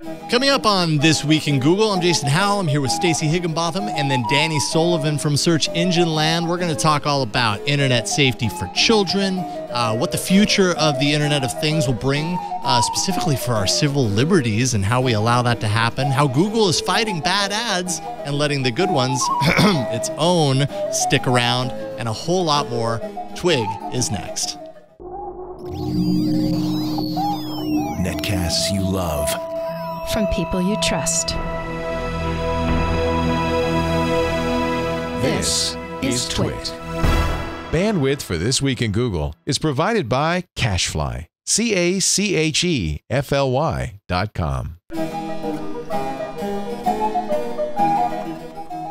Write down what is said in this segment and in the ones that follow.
Coming up on This Week in Google, I'm Jason Howell. I'm here with Stacey Higginbotham and then Danny Sullivan from Search Engine Land. We're going to talk all about internet safety for children, what the future of the Internet of Things will bring, specifically for our civil liberties and how we allow that to happen, how Google is fighting bad ads and letting the good ones, its own, stick around, and a whole lot more. Twig is next. Netcasts you love. From people you trust. This is Twit. Bandwidth for This Week in Google is provided by Cachefly. CACHEFLY.com.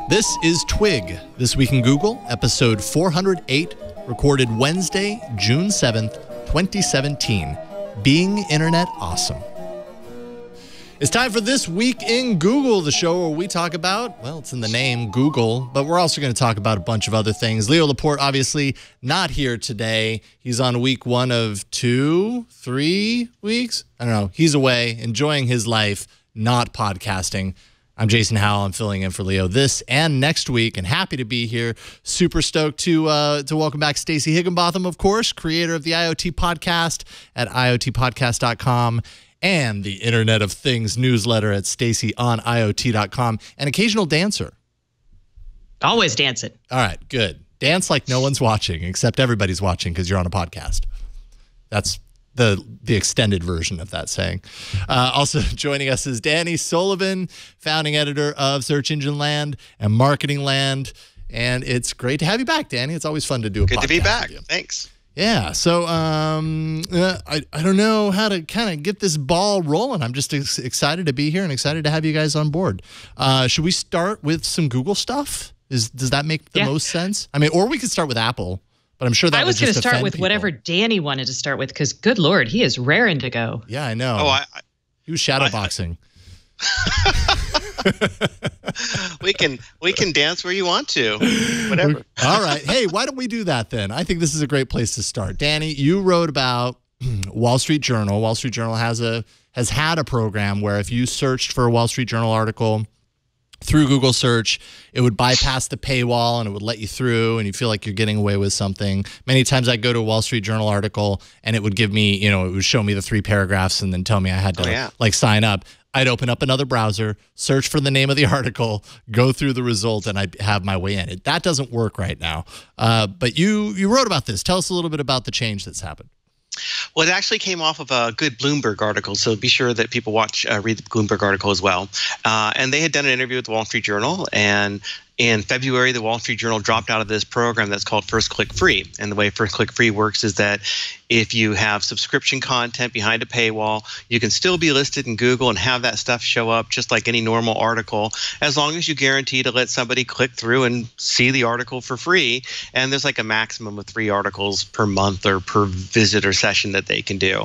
This is Twig, This Week in Google, episode 408, recorded Wednesday, June 7th, 2017. Being Internet Awesome. It's time for This Week in Google, the show where we talk about, well, it's in the name, Google, but we're also going to talk about a bunch of other things. Leo Laporte, obviously, not here today. He's on week 1 of 2, 3 weeks. I don't know. He's away, enjoying his life, not podcasting. I'm Jason Howell. I'm filling in for Leo this and next week, and happy to be here. Super stoked to welcome back Stacey Higginbotham, of course, creator of the IoT Podcast at iotpodcast.com. And the Internet of Things newsletter at StaceyOnIoT.com. An occasional dancer. Always dancing. All right, good. Dance like no one's watching, except everybody's watching because you're on a podcast. That's the extended version of that saying. Also joining us is Danny Sullivan, founding editor of Search Engine Land and Marketing Land. And it's great to have you back, Danny. It's always fun to do a podcast. Good to be back. With you. Thanks. Yeah, so I don't know how to kind of get this ball rolling. I'm just excited to be here and excited to have you guys on board. Should we start with some Google stuff? Does that make the most sense? I mean, or we could start with Apple, but I'm sure that I was going to start with people. whatever Danny wanted to start with, because good Lord, he is raring to go. Yeah, I know. Oh, he was shadowboxing. we can dance where you want to. Whatever. All right. Hey, why don't we do that then? I think this is a great place to start. Danny, you wrote about Wall Street Journal. Wall Street Journal has had a program where if you searched for a Wall Street Journal article through Google search, it would bypass the paywall and it would let you through and you feel like you're getting away with something. Many times I'd go to a Wall Street Journal article and it would give me, it would show me the 3 paragraphs and then tell me I had to sign up. I'd open up another browser, search for the name of the article, go through the result, and I'd have my way in. That doesn't work right now. But you wrote about this. Tell us a little bit about the change that's happened. Well, it actually came off of a good Bloomberg article, so be sure that people read the Bloomberg article as well. And they had done an interview with the Wall Street Journal, and in February, the Wall Street Journal dropped out of this program that's called First Click Free. And the way First Click Free works is that if you have subscription content behind a paywall, you can still be listed in Google and have that stuff show up just like any normal article, as long as you guarantee to let somebody click through and see the article for free. And there's like a maximum of 3 articles per month or per visit or session that they can do.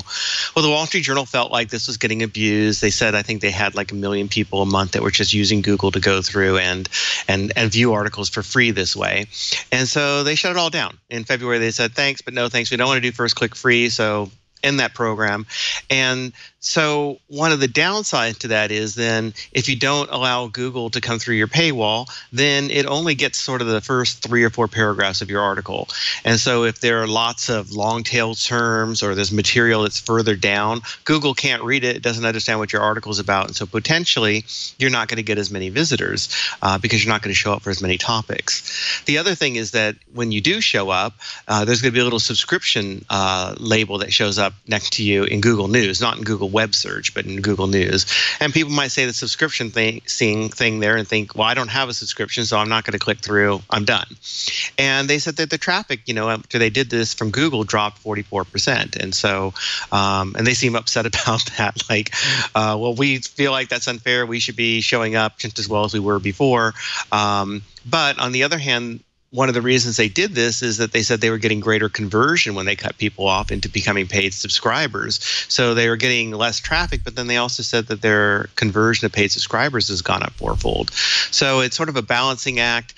Well, the Wall Street Journal felt like this was getting abused. They said, I think they had like 1 million people a month that were just using Google to go through and view articles for free this way. And so they shut it all down. In February, they said, thanks, but no thanks. We don't want to do First Click Free, so end that program. And so one of the downsides to that is then if you don't allow Google to come through your paywall, then it only gets sort of the first 3 or 4 paragraphs of your article. And so if there are lots of long tail terms or there's material that's further down, Google can't read it. It doesn't understand what your article is about. And so potentially you're not going to get as many visitors because you're not going to show up for as many topics. The other thing is that when you do show up, there's going to be a little subscription label that shows up next to you in Google News, not in Google Web Search, but in Google News. And people might say the subscription thing there and think, well, I don't have a subscription, so I'm not going to click through. I'm done. And they said that the traffic, after they did this from Google, dropped 44%. And so, and they seem upset about that. Like, well, we feel like that's unfair. We should be showing up just as well as we were before. But on the other hand, one of the reasons they did this is that they said they were getting greater conversion when they cut people off into becoming paid subscribers. So they were getting less traffic, but then they also said that their conversion of paid subscribers has gone up 4-fold. So it's sort of a balancing act.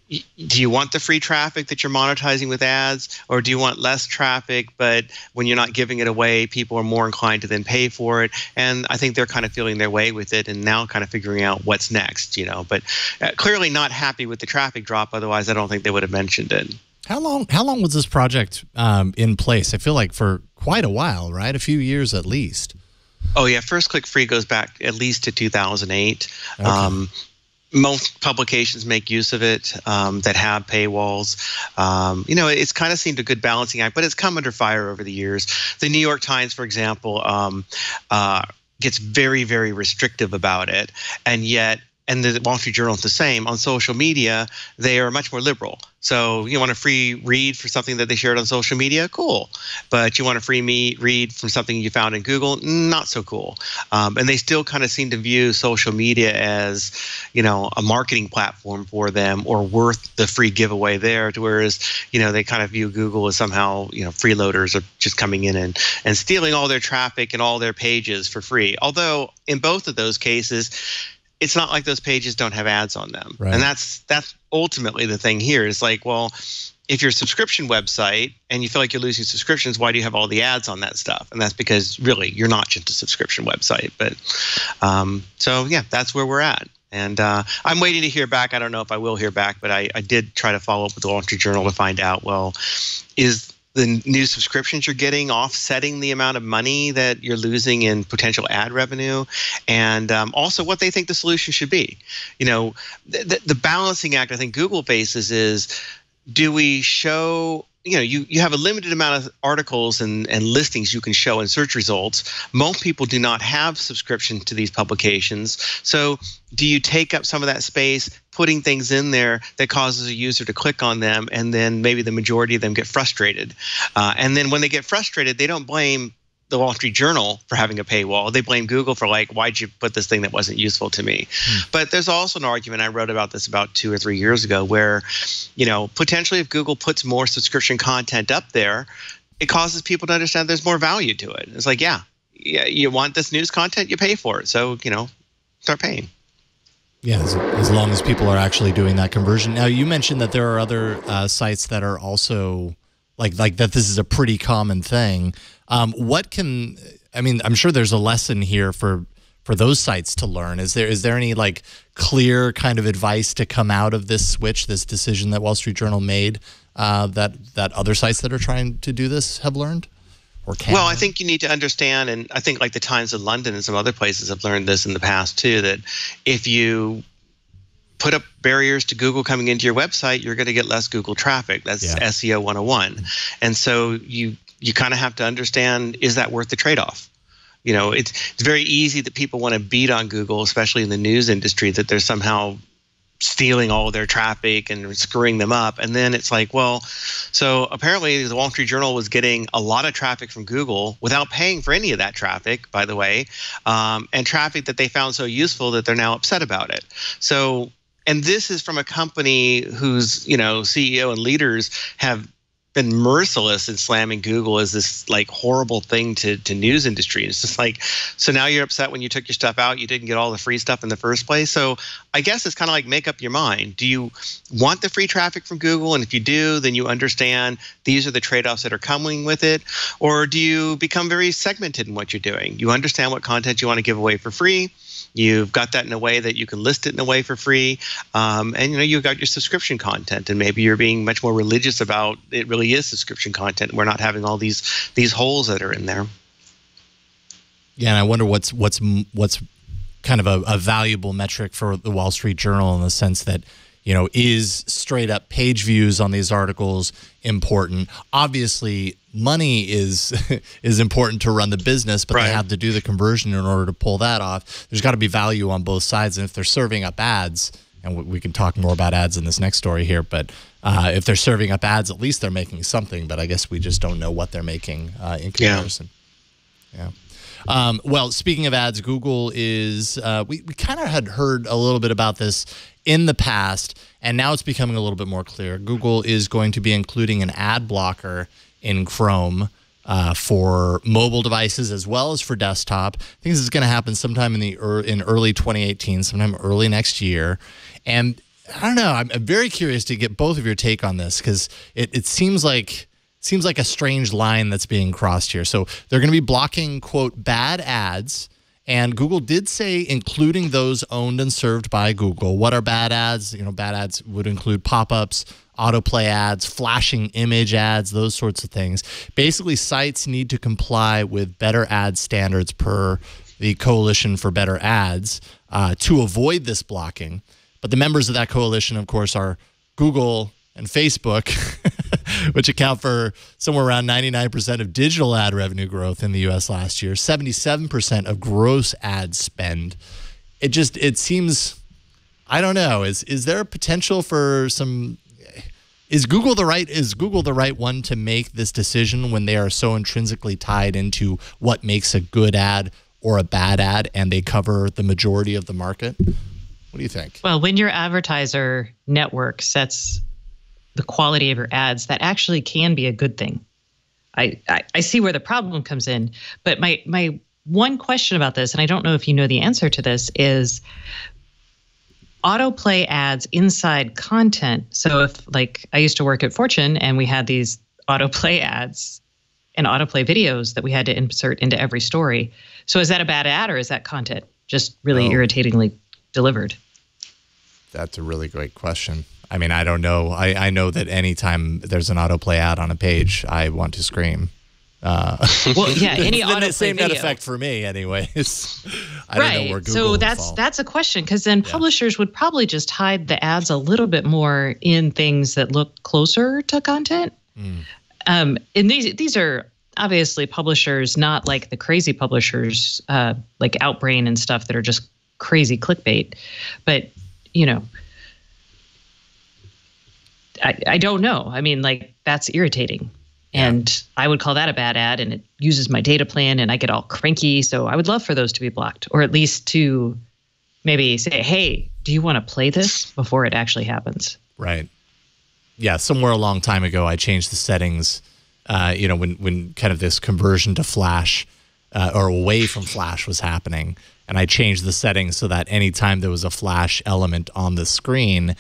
do you want the free traffic that you're monetizing with ads, or do you want less traffic, but when you're not giving it away, people are more inclined to then pay for it? And I think they're kind of feeling their way with it and now kind of figuring out what's next, but clearly not happy with the traffic drop. Otherwise, I don't think they would have mentioned it. How long was this project in place? I feel like for quite a while, right? A few years at least. Oh, yeah. First Click Free goes back at least to 2008. Okay. Most publications make use of it that have paywalls. It's kind of seemed a good balancing act, but it's come under fire over the years. The New York Times, for example, gets very, very restrictive about it, and the Wall Street Journal is the same. On social media, they are much more liberal. So you want a free read for something that they shared on social media? Cool. But you want a free read from something you found in Google? Not so cool. And they still kind of seem to view social media as, a marketing platform for them or worth the free giveaway there. Whereas, they kind of view Google as somehow, freeloaders are just coming in and stealing all their traffic and all their pages for free. Although in both of those cases, it's not like those pages don't have ads on them. Right. And that's ultimately the thing here is like, well, if you're a subscription website and you feel like you're losing subscriptions, why do you have all the ads on that stuff? And that's because really you're not just a subscription website. But so, yeah, that's where we're at. And I'm waiting to hear back. I don't know if I will hear back, but I did try to follow up with the Wall Street Journal to find out, well, is the new subscriptions you're getting offsetting the amount of money that you're losing in potential ad revenue, and also what they think the solution should be. The balancing act I think Google faces is, do we show, you have a limited amount of articles and listings you can show in search results. Most people do not have subscription to these publications. So do you take up some of that space, putting things in there that causes a user to click on them, and then maybe the majority of them get frustrated? And then when they get frustrated, they don't blame the Wall Street Journal for having a paywall. They blame Google for like, why'd you put this thing that wasn't useful to me? But there's also an argument, I wrote about this about 2 or 3 years ago, where, potentially if Google puts more subscription content up there, it causes people to understand there's more value to it. It's like, yeah, you want this news content, you pay for it. So, start paying. Yeah, as long as people are actually doing that conversion. Now, you mentioned that there are other sites that are also like that this is a pretty common thing. I'm sure there's a lesson here for those sites to learn. Is there any like clear kind of advice to come out of this switch, this decision that Wall Street Journal made, that other sites that are trying to do this have learned? Or can I think you need to understand, and I think like the Times of London and some other places have learned this in the past too, that if you put up barriers to Google coming into your website, you're going to get less Google traffic. That's SEO 101. And so you kind of have to understand, is that worth the trade-off? It's very easy that people want to beat on Google, especially in the news industry, that they're somehow stealing all of their traffic and screwing them up. And then it's like, well, so apparently the Wall Street Journal was getting a lot of traffic from Google without paying for any of that traffic, by the way, and traffic that they found so useful that they're now upset about it. So, and this is from a company whose, CEO and leaders have been merciless in slamming Google as this like horrible thing to news industry. It's just like, so now you're upset when you took your stuff out, you didn't get all the free stuff in the first place. So I guess it's kind of like, make up your mind. Do you want the free traffic from Google? And if you do, then you understand these are the trade-offs that are coming with it. Or do you become very segmented in what you're doing? You understand what content you want to give away for free. You've got that in a way that you can list it in a way for free. And you've got your subscription content, and maybe you're being much more religious about it really is subscription content. We're not having all these holes that are in there. Yeah, and I wonder what's kind of a valuable metric for the Wall Street Journal in the sense that, is straight up page views on these articles important? Obviously, money is important to run the business, but they have to do the conversion in order to pull that off. There's got to be value on both sides, and if they're serving up ads, and we can talk more about ads in this next story here, but if they're serving up ads, at least they're making something, but I guess we just don't know what they're making in comparison. Yeah. Well, speaking of ads, Google is, we kind of had heard a little bit about this in the past, and now it's becoming a little bit more clear. Google is going to be including an ad blocker in Chrome for mobile devices as well as for desktop. I think this is going to happen sometime in early 2018, sometime early next year. And I don't know. I'm very curious to get both of your take on this, because it seems like a strange line that's being crossed here. So they're going to be blocking, quote, bad ads. And Google did say including those owned and served by Google. What are bad ads? You know, bad ads would include pop-ups, autoplay ads, flashing image ads, those sorts of things. Basically, sites need to comply with better ad standards per the Coalition for Better Ads to avoid this blocking. But the members of that coalition, of course, are Google and Facebook, which account for somewhere around 99% of digital ad revenue growth in the U.S. last year, 77% of gross ad spend. It seems, I don't know, is there a potential for some, is Google the right one to make this decision when they are so intrinsically tied into what makes a good ad or a bad ad, and they cover the majority of the market? What do you think? Well, when your advertiser network sets the quality of your ads, that actually can be a good thing. I see where the problem comes in, but my one question about this, and I don't know if you know the answer to this, is autoplay ads inside content. So if, like, I used to work at Fortune and we had these autoplay ads and autoplay videos that we had to insert into every story. So is that a bad ad, or is that content just really irritatingly delivered? That's a really great question. I mean, I don't know. I know that anytime there's an autoplay ad on a page, I want to scream. Well, yeah, any autoplay same video. net effect for me, anyways. I don't know where Google so would that's fall. that's a question, because then publishers would probably just hide the ads a little bit more in things that look closer to content. And these are obviously publishers, not like the crazy publishers like Outbrain and stuff that are just crazy clickbait, but you know. I don't know. I mean, like, that's irritating. And I would call that a bad ad, and it uses my data plan and I get all cranky. So I would love for those to be blocked, or at least to maybe say, hey, do you want to play this before it actually happens? Right. Yeah. Somewhere a long time ago, I changed the settings, when kind of this conversion to Flash or away from Flash was happening. And I changed the settings so that anytime there was a Flash element on the screen,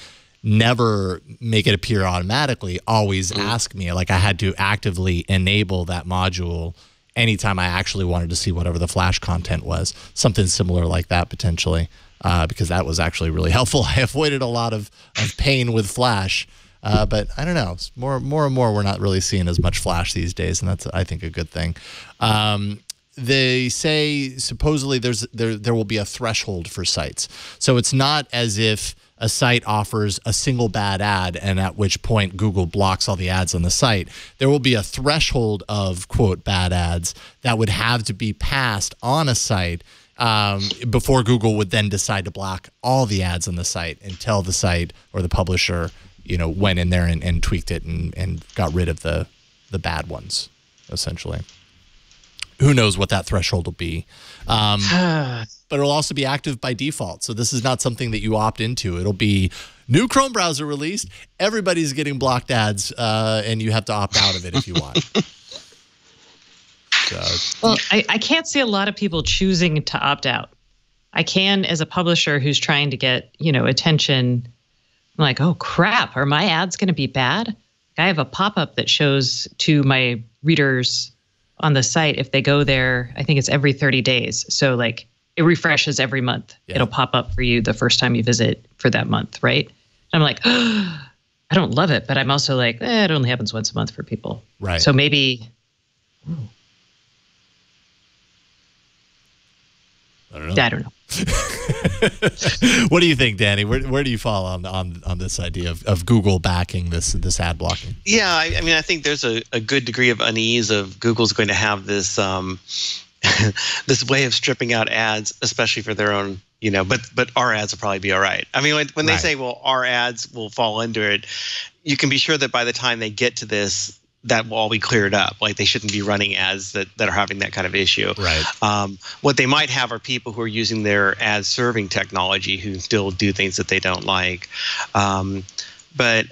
never make it appear automatically, always ask me. Like, I had to actively enable that module anytime I actually wanted to see whatever the Flash content was. Something similar like that, potentially, because that was actually really helpful. I avoided a lot of pain with Flash. But I don't know, more and more we're not really seeing as much Flash these days, and that's, I think, a good thing. They say supposedly there will be a threshold for sites. So it's not as if a site offers a single bad ad and at which point Google blocks all the ads on the site. There will be a threshold of, quote, bad ads that would have to be passed on a site before Google would then decide to block all the ads on the site until the site or the publisher, went in there and tweaked it and got rid of the bad ones, essentially. Who knows what that threshold will be. But it'll also be active by default. So this is not something that you opt into. It'll be new Chrome browser released. Everybody's getting blocked ads, and you have to opt out of it if you want. Well, I can't see a lot of people choosing to opt out. I can, as a publisher who's trying to get, attention. I'm like, oh, crap, are my ads going to be bad? I have a pop-up that shows to my readers on the site, if they go there, I think it's every 30 days. So, like, it refreshes every month. Yeah. It'll pop up for you the first time you visit for that month, right? And I'm like, oh, I don't love it, but I'm also like, it only happens once a month for people. Right. So maybe... I don't know. What do you think, Danny? Where do you fall on this idea of Google backing this ad blocking? Yeah, I mean, I think there's a good degree of unease of Google's going to have this this way of stripping out ads, especially for their own, but our ads will probably be all right. I mean, when they say, well, our ads will fall under it, you can be sure that by the time they get to this, that will all be cleared up. Like, they shouldn't be running ads that are having that kind of issue. Right. What they might have are people who are using their ad serving technology who still do things that they don't like. But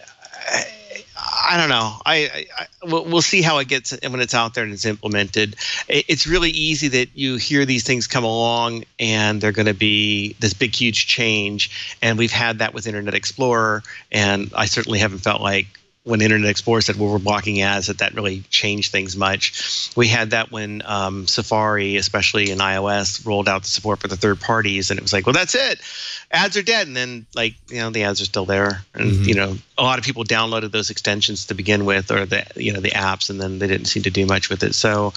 I don't know. We'll see how it gets when it's out there and it's implemented. It's really easy that you hear these things come along and they're going to be this big, huge change. And we've had that with Internet Explorer. And I certainly haven't felt like when Internet Explorer said, well, we're blocking ads, that really changed things much. We had that when Safari, especially in iOS, rolled out the support for the third parties, and it was like, well, that's it. Ads are dead. And then, the ads are still there. And, a lot of people downloaded those extensions to begin with, or the apps, and then they didn't seem to do much with it. So,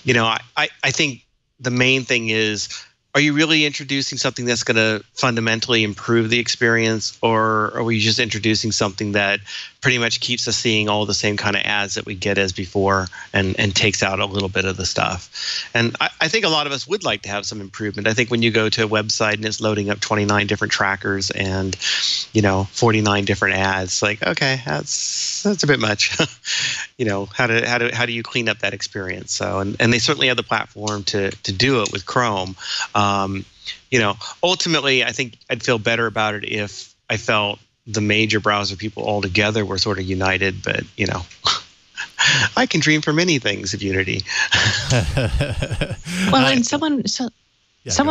I think the main thing is, are you really introducing something that's going to fundamentally improve the experience, or are we just introducing something that pretty much keeps us seeing all the same kind of ads that we get as before and takes out a little bit of the stuff? And I think a lot of us would like to have some improvement. I think when you go to a website and it's loading up 29 different trackers and 49 different ads, like, okay, that's a bit much. How do you clean up that experience? So and they certainly have the platform to do it with Chrome. Ultimately, I think I'd feel better about it if I felt the major browser people all together were sort of united. But, I can dream for many things of unity. Well, and someone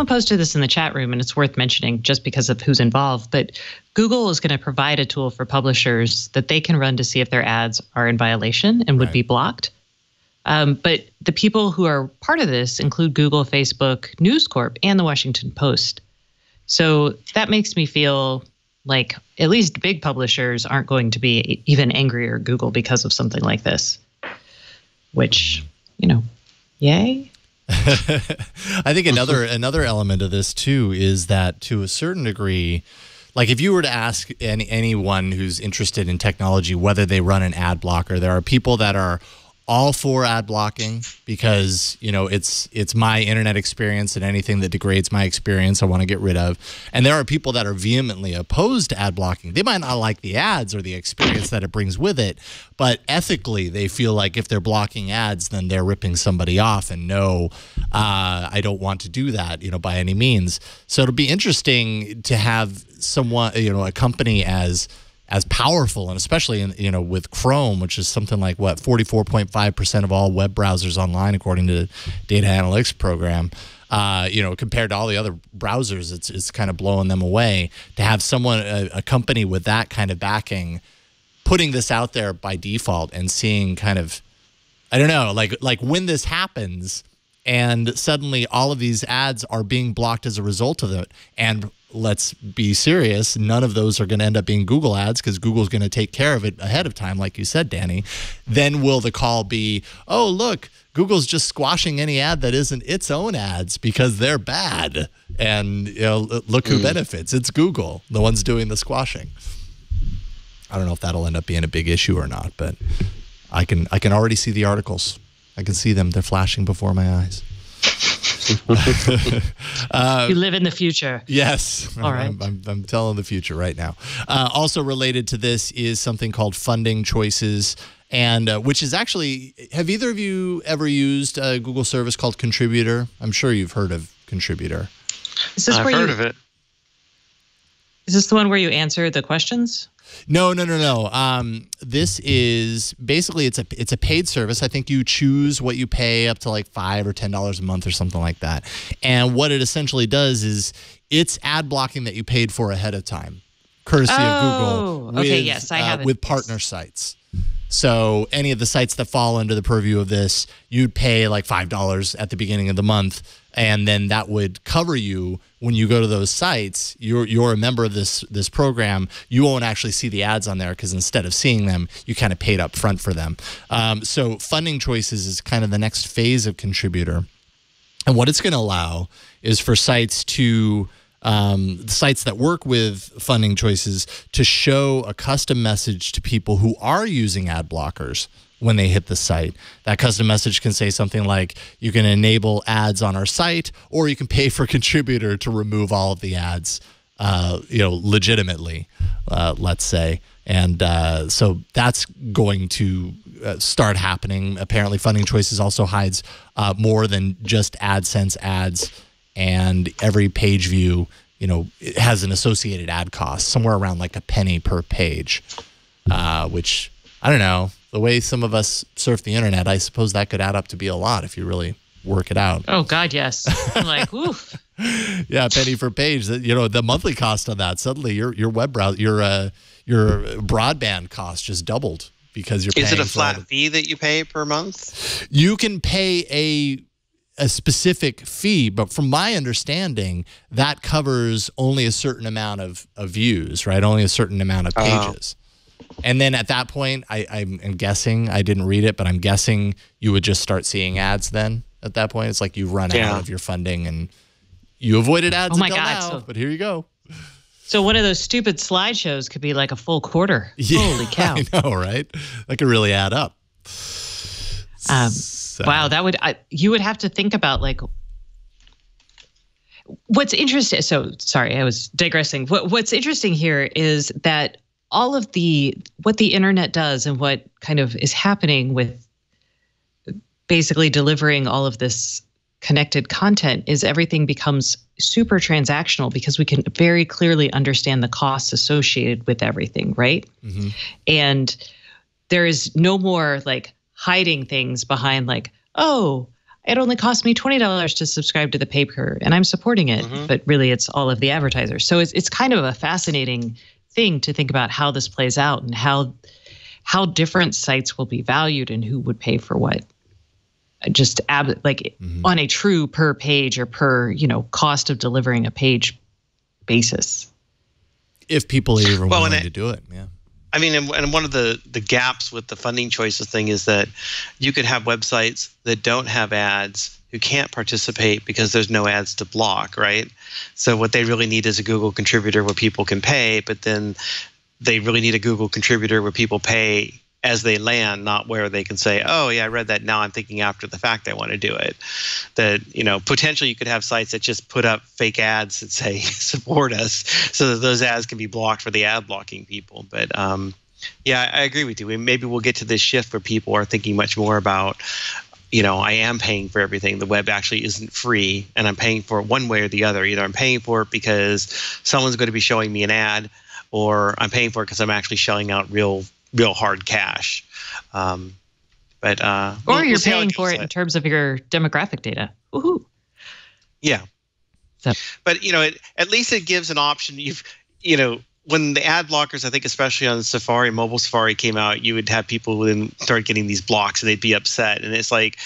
posted this in the chat room, and it's worth mentioning just because of who's involved. But Google is going to provide a tool for publishers that they can run to see if their ads are in violation and would be blocked. But the people who are part of this include Google, Facebook, News Corp, and the Washington Post. So that makes me feel like at least big publishers aren't going to be even angrier at Google because of something like this, which, yay. I think another element of this, too, is that to a certain degree, like if you were to ask anyone who's interested in technology whether they run an ad blocker, there are people that are all for ad blocking because, it's my internet experience, and anything that degrades my experience I want to get rid of. And there are people that are vehemently opposed to ad blocking. They might not like the ads or the experience that it brings with it, but ethically they feel like if they're blocking ads, then they're ripping somebody off, and I don't want to do that, by any means. So it'll be interesting to have someone, a company as powerful, and especially with Chrome, which is something like 44.5% of all web browsers online, according to the data analytics program. Compared to all the other browsers, it's kind of blowing them away. To have a company with that kind of backing, putting this out there by default and seeing kind of, I don't know, like when this happens, and suddenly all of these ads are being blocked as a result of it, and let's be serious, none of those are going to end up being Google ads because Google's going to take care of it ahead of time, like you said, Danny. Then will the call be, oh, look, Google's just squashing any ad that isn't its own ads because they're bad. And look who benefits. It's Google, the ones doing the squashing. I don't know if that'll end up being a big issue or not, but I can already see the articles. I can see them. They're flashing before my eyes. You live in the future. Yes. All right. I'm telling the future right now. Also related to this is something called funding choices, and which is actually, have either of you ever used a Google service called Contributor? I'm sure you've heard of Contributor. I've heard of it. Is this the one where you answer the questions? No. This is basically it's a paid service. I think you choose what you pay up to like $5 or $10 a month or something like that. And what it essentially does is it's ad blocking that you paid for ahead of time, courtesy of Google. Okay, yes, I have it. With partner sites. So any of the sites that fall under the purview of this, you'd pay like $5 at the beginning of the month, and then that would cover you when you go to those sites. You're a member of this program. You won't actually see the ads on there because instead of seeing them, you kind of paid up front for them. So funding choices is kind of the next phase of Contributor. And what it's going to allow is for sites to sites that work with funding choices to show a custom message to people who are using ad blockers when they hit the site. That custom message can say something like, you can enable ads on our site, or you can pay for Contributor to remove all of the ads, legitimately, let's say. And so that's going to start happening. Apparently, funding choices also hides more than just AdSense ads. And every page view, it has an associated ad cost, somewhere around like a penny per page, which I don't know, the way some of us surf the internet, I suppose that could add up to be a lot if you really work it out. Oh God, yes. I'm like, oof. Yeah, penny for page. You know, the monthly cost on that, suddenly your web browser, your broadband cost just doubled because you're paying. Is it a flat fee that you pay per month? You can pay a specific fee, but from my understanding, that covers only a certain amount of views, right? Only a certain amount of pages. And then at that point, I'm guessing, I didn't read it, but I'm guessing you would just start seeing ads then at that point. It's like you run out of your funding and you avoided ads until now, but here you go. So one of those stupid slideshows could be like a full quarter. Yeah, holy cow. I know, right? That could really add up. Wow, that would you would have to think about like what's interesting. So sorry, I was digressing. What's interesting here is that all of what the internet does and what kind of is happening with basically delivering all of this connected content is everything becomes super transactional because we can very clearly understand the costs associated with everything, right? Mm-hmm. And there is no more like hiding things behind like, oh, it only cost me $20 to subscribe to the paper and I'm supporting it, but really it's all of the advertisers. So it's kind of a fascinating thing to think about how this plays out and how different sites will be valued and who would pay for what. Just on a true per page or per, cost of delivering a page basis. If people are even willing to do it, yeah. I mean, and one of the gaps with the funding choices thing is that you could have websites that don't have ads who can't participate because there's no ads to block, right? So what they really need is a Google contributor where people can pay, but then they really need a Google contributor where people pay as they land, not where they can say, oh, yeah, I read that. Now I'm thinking after the fact I want to do it. That, potentially you could have sites that just put up fake ads that say support us so that those ads can be blocked for the ad blocking people. But yeah, I agree with you. Maybe we'll get to this shift where people are thinking much more about, I am paying for everything. The web actually isn't free and I'm paying for it one way or the other. Either I'm paying for it because someone's going to be showing me an ad or I'm paying for it because I'm actually shelling out real hard cash. Or you're paying for it in terms of your demographic data. Woohoo. Yeah. So. But, at least it gives an option. When the ad blockers, I think especially on Safari, mobile Safari came out, you would have people who then start getting these blocks and they'd be upset. And it's like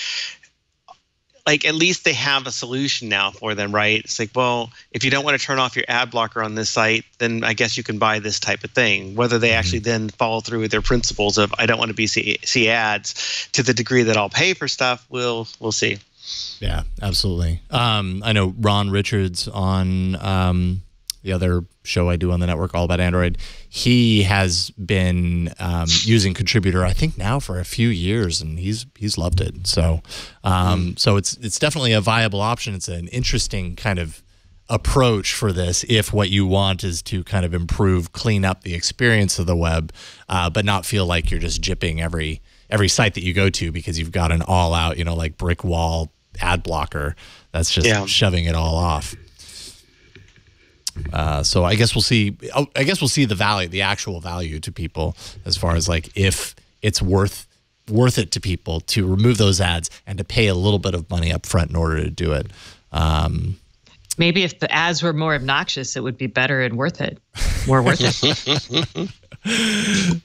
at least they have a solution now for them, right? It's like, well, if you don't want to turn off your ad blocker on this site, then I guess you can buy this type of thing. Whether they actually then follow through with their principles of I don't want to see ads to the degree that I'll pay for stuff, we'll see. Yeah, absolutely. I know Ron Richards on the other show I do on the network, All About Android, he has been using Contributor, I think now for a few years, and he's loved it. So, so it's definitely a viable option. It's an interesting kind of approach for this if what you want is to kind of clean up the experience of the web, but not feel like you're just jipping every site that you go to because you've got an all-out, like brick wall ad blocker that's just shoving it all off. So I guess we'll see. I guess we'll see the actual value to people as far as like if it's worth it to people to remove those ads and to pay a little bit of money up front in order to do it. Maybe if the ads were more obnoxious, it would be better and worth it. More worth it.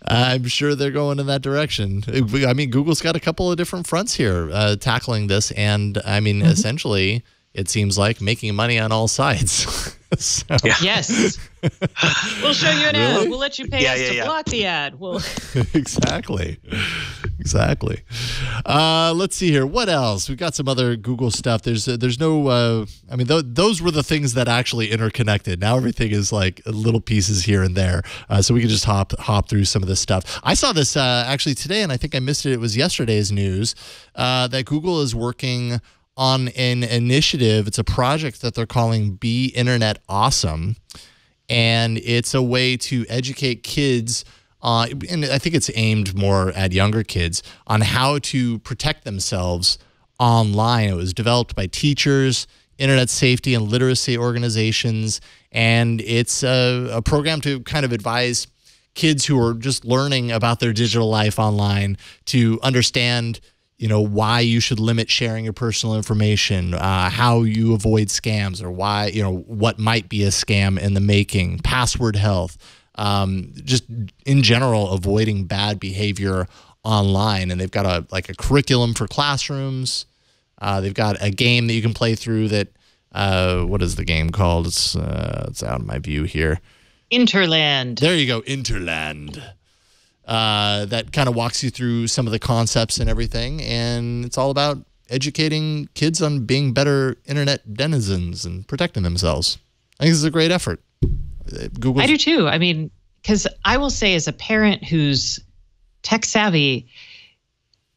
I'm sure they're going in that direction. I mean, Google's got a couple of different fronts here tackling this, and I mean, essentially, it seems like making money on all sides. So. Yes. We'll show you an ad. We'll let you pay us to block the ad. Exactly. Let's see here. What else? We've got some other Google stuff. There's no, I mean, those were the things that actually interconnected. Now everything is like little pieces here and there. So we can just hop through some of this stuff. I saw this actually today, and I think I missed it. It was yesterday's news that Google is working on an initiative. It's a project that they're calling Be Internet Awesome, and it's a way to educate kids, and I think it's aimed more at younger kids, on how to protect themselves online. It was developed by teachers, internet safety and literacy organizations, and it's a program to kind of advise kids who are just learning about their digital life online to understand, why you should limit sharing your personal information, how you avoid scams, or why, what might be a scam in the making, password health, just in general, avoiding bad behavior online. And they've got a curriculum for classrooms. They've got a game that you can play through that, what is the game called? It's out of my view here. Interland. There you go, Interland. That kind of walks you through some of the concepts and everything, and it's all about educating kids on being better internet denizens and protecting themselves. I think this is a great effort. I do too. I mean, because I will say, as a parent who's tech savvy,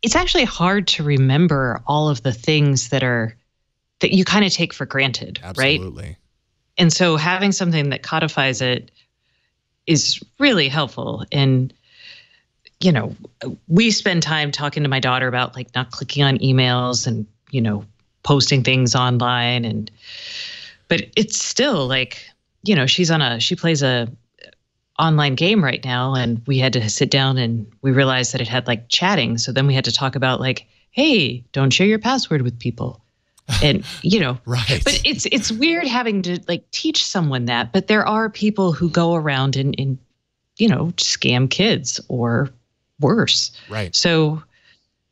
it's actually hard to remember all of the things that you kind of take for granted, right? Absolutely. And so having something that codifies it is really helpful. And we spend time talking to my daughter about like not clicking on emails and, posting things online. But it's still like, she plays a online game right now, and we had to sit down and we realized that it had like chatting. So then we had to talk about like, hey, don't share your password with people. And, right. But it's weird having to like teach someone that, but there are people who go around and scam kids or worse. Right. So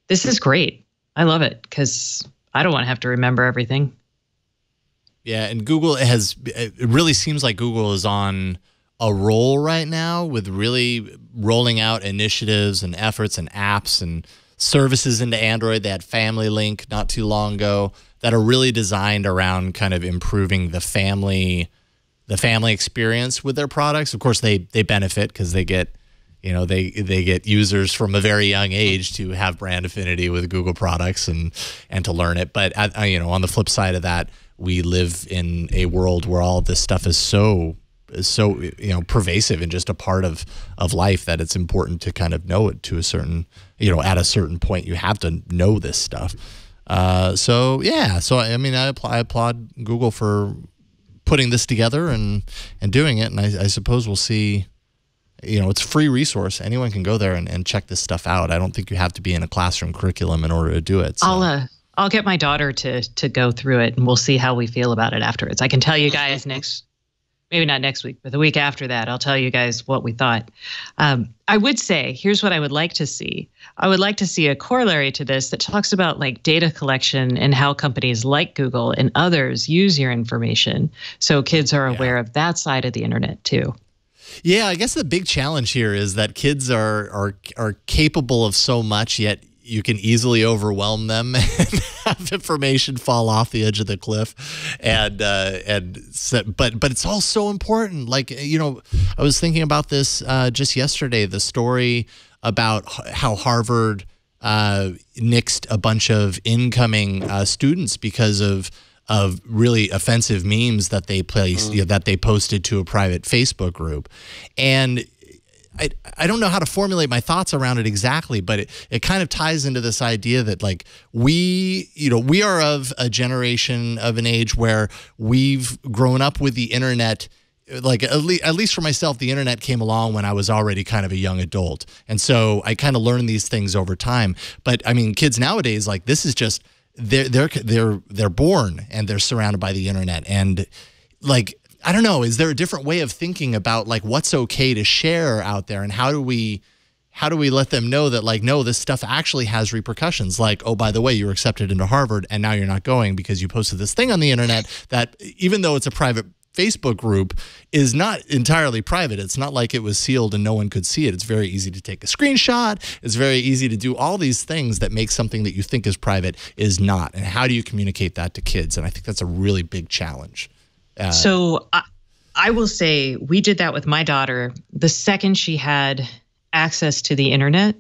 this is great. I love it because I don't want to have to remember everything. Yeah. And it really seems like Google is on a roll right now with really rolling out initiatives and efforts and apps and services into Android. They had Family Link not too long ago that are really designed around kind of improving the family experience with their products. Of course, they benefit because they get they get users from a very young age to have brand affinity with Google products and to learn it. But on the flip side of that, we live in a world where all this stuff is so pervasive and just a part of life that it's important to kind of know it to a certain, at a certain point you have to know this stuff. So I mean, I applaud Google for putting this together and doing it. And I suppose we'll see, it's a free resource. Anyone can go there and check this stuff out. I don't think you have to be in a classroom curriculum in order to do it. So. I'll get my daughter to go through it, and we'll see how we feel about it afterwards. I can tell you guys maybe not next week, but the week after that, I'll tell you guys what we thought. I would say, here's what I would like to see. I would like to see a corollary to this that talks about like data collection and how companies like Google and others use your information. So kids are aware of that side of the internet too. Yeah, I guess the big challenge here is that kids are capable of so much, yet you can easily overwhelm them and have information fall off the edge of the cliff. But it's all so important. Like, I was thinking about this just yesterday, the story about how Harvard nixed a bunch of incoming students because of really offensive memes that they that they posted to a private Facebook group. And I don't know how to formulate my thoughts around it exactly, but it kind of ties into this idea that like we are of a generation of an age where we've grown up with the internet. Like at least for myself, the internet came along when I was already kind of a young adult. And so I kind of learned these things over time. But I mean, kids nowadays, like this is just, they're born and they're surrounded by the internet. And like, I don't know, is there a different way of thinking about like what's okay to share out there, and how do we let them know that like, no, this stuff actually has repercussions? Like, oh, by the way, you're accepted into Harvard and now you're not going because you posted this thing on the internet that, even though it's a private Facebook group, is not entirely private. It's not like it was sealed and no one could see it. It's very easy to take a screenshot. It's very easy to do all these things that make something that you think is private is not. And how do you communicate that to kids? And I think that's a really big challenge. So I will say we did that with my daughter the second she had access to the internet,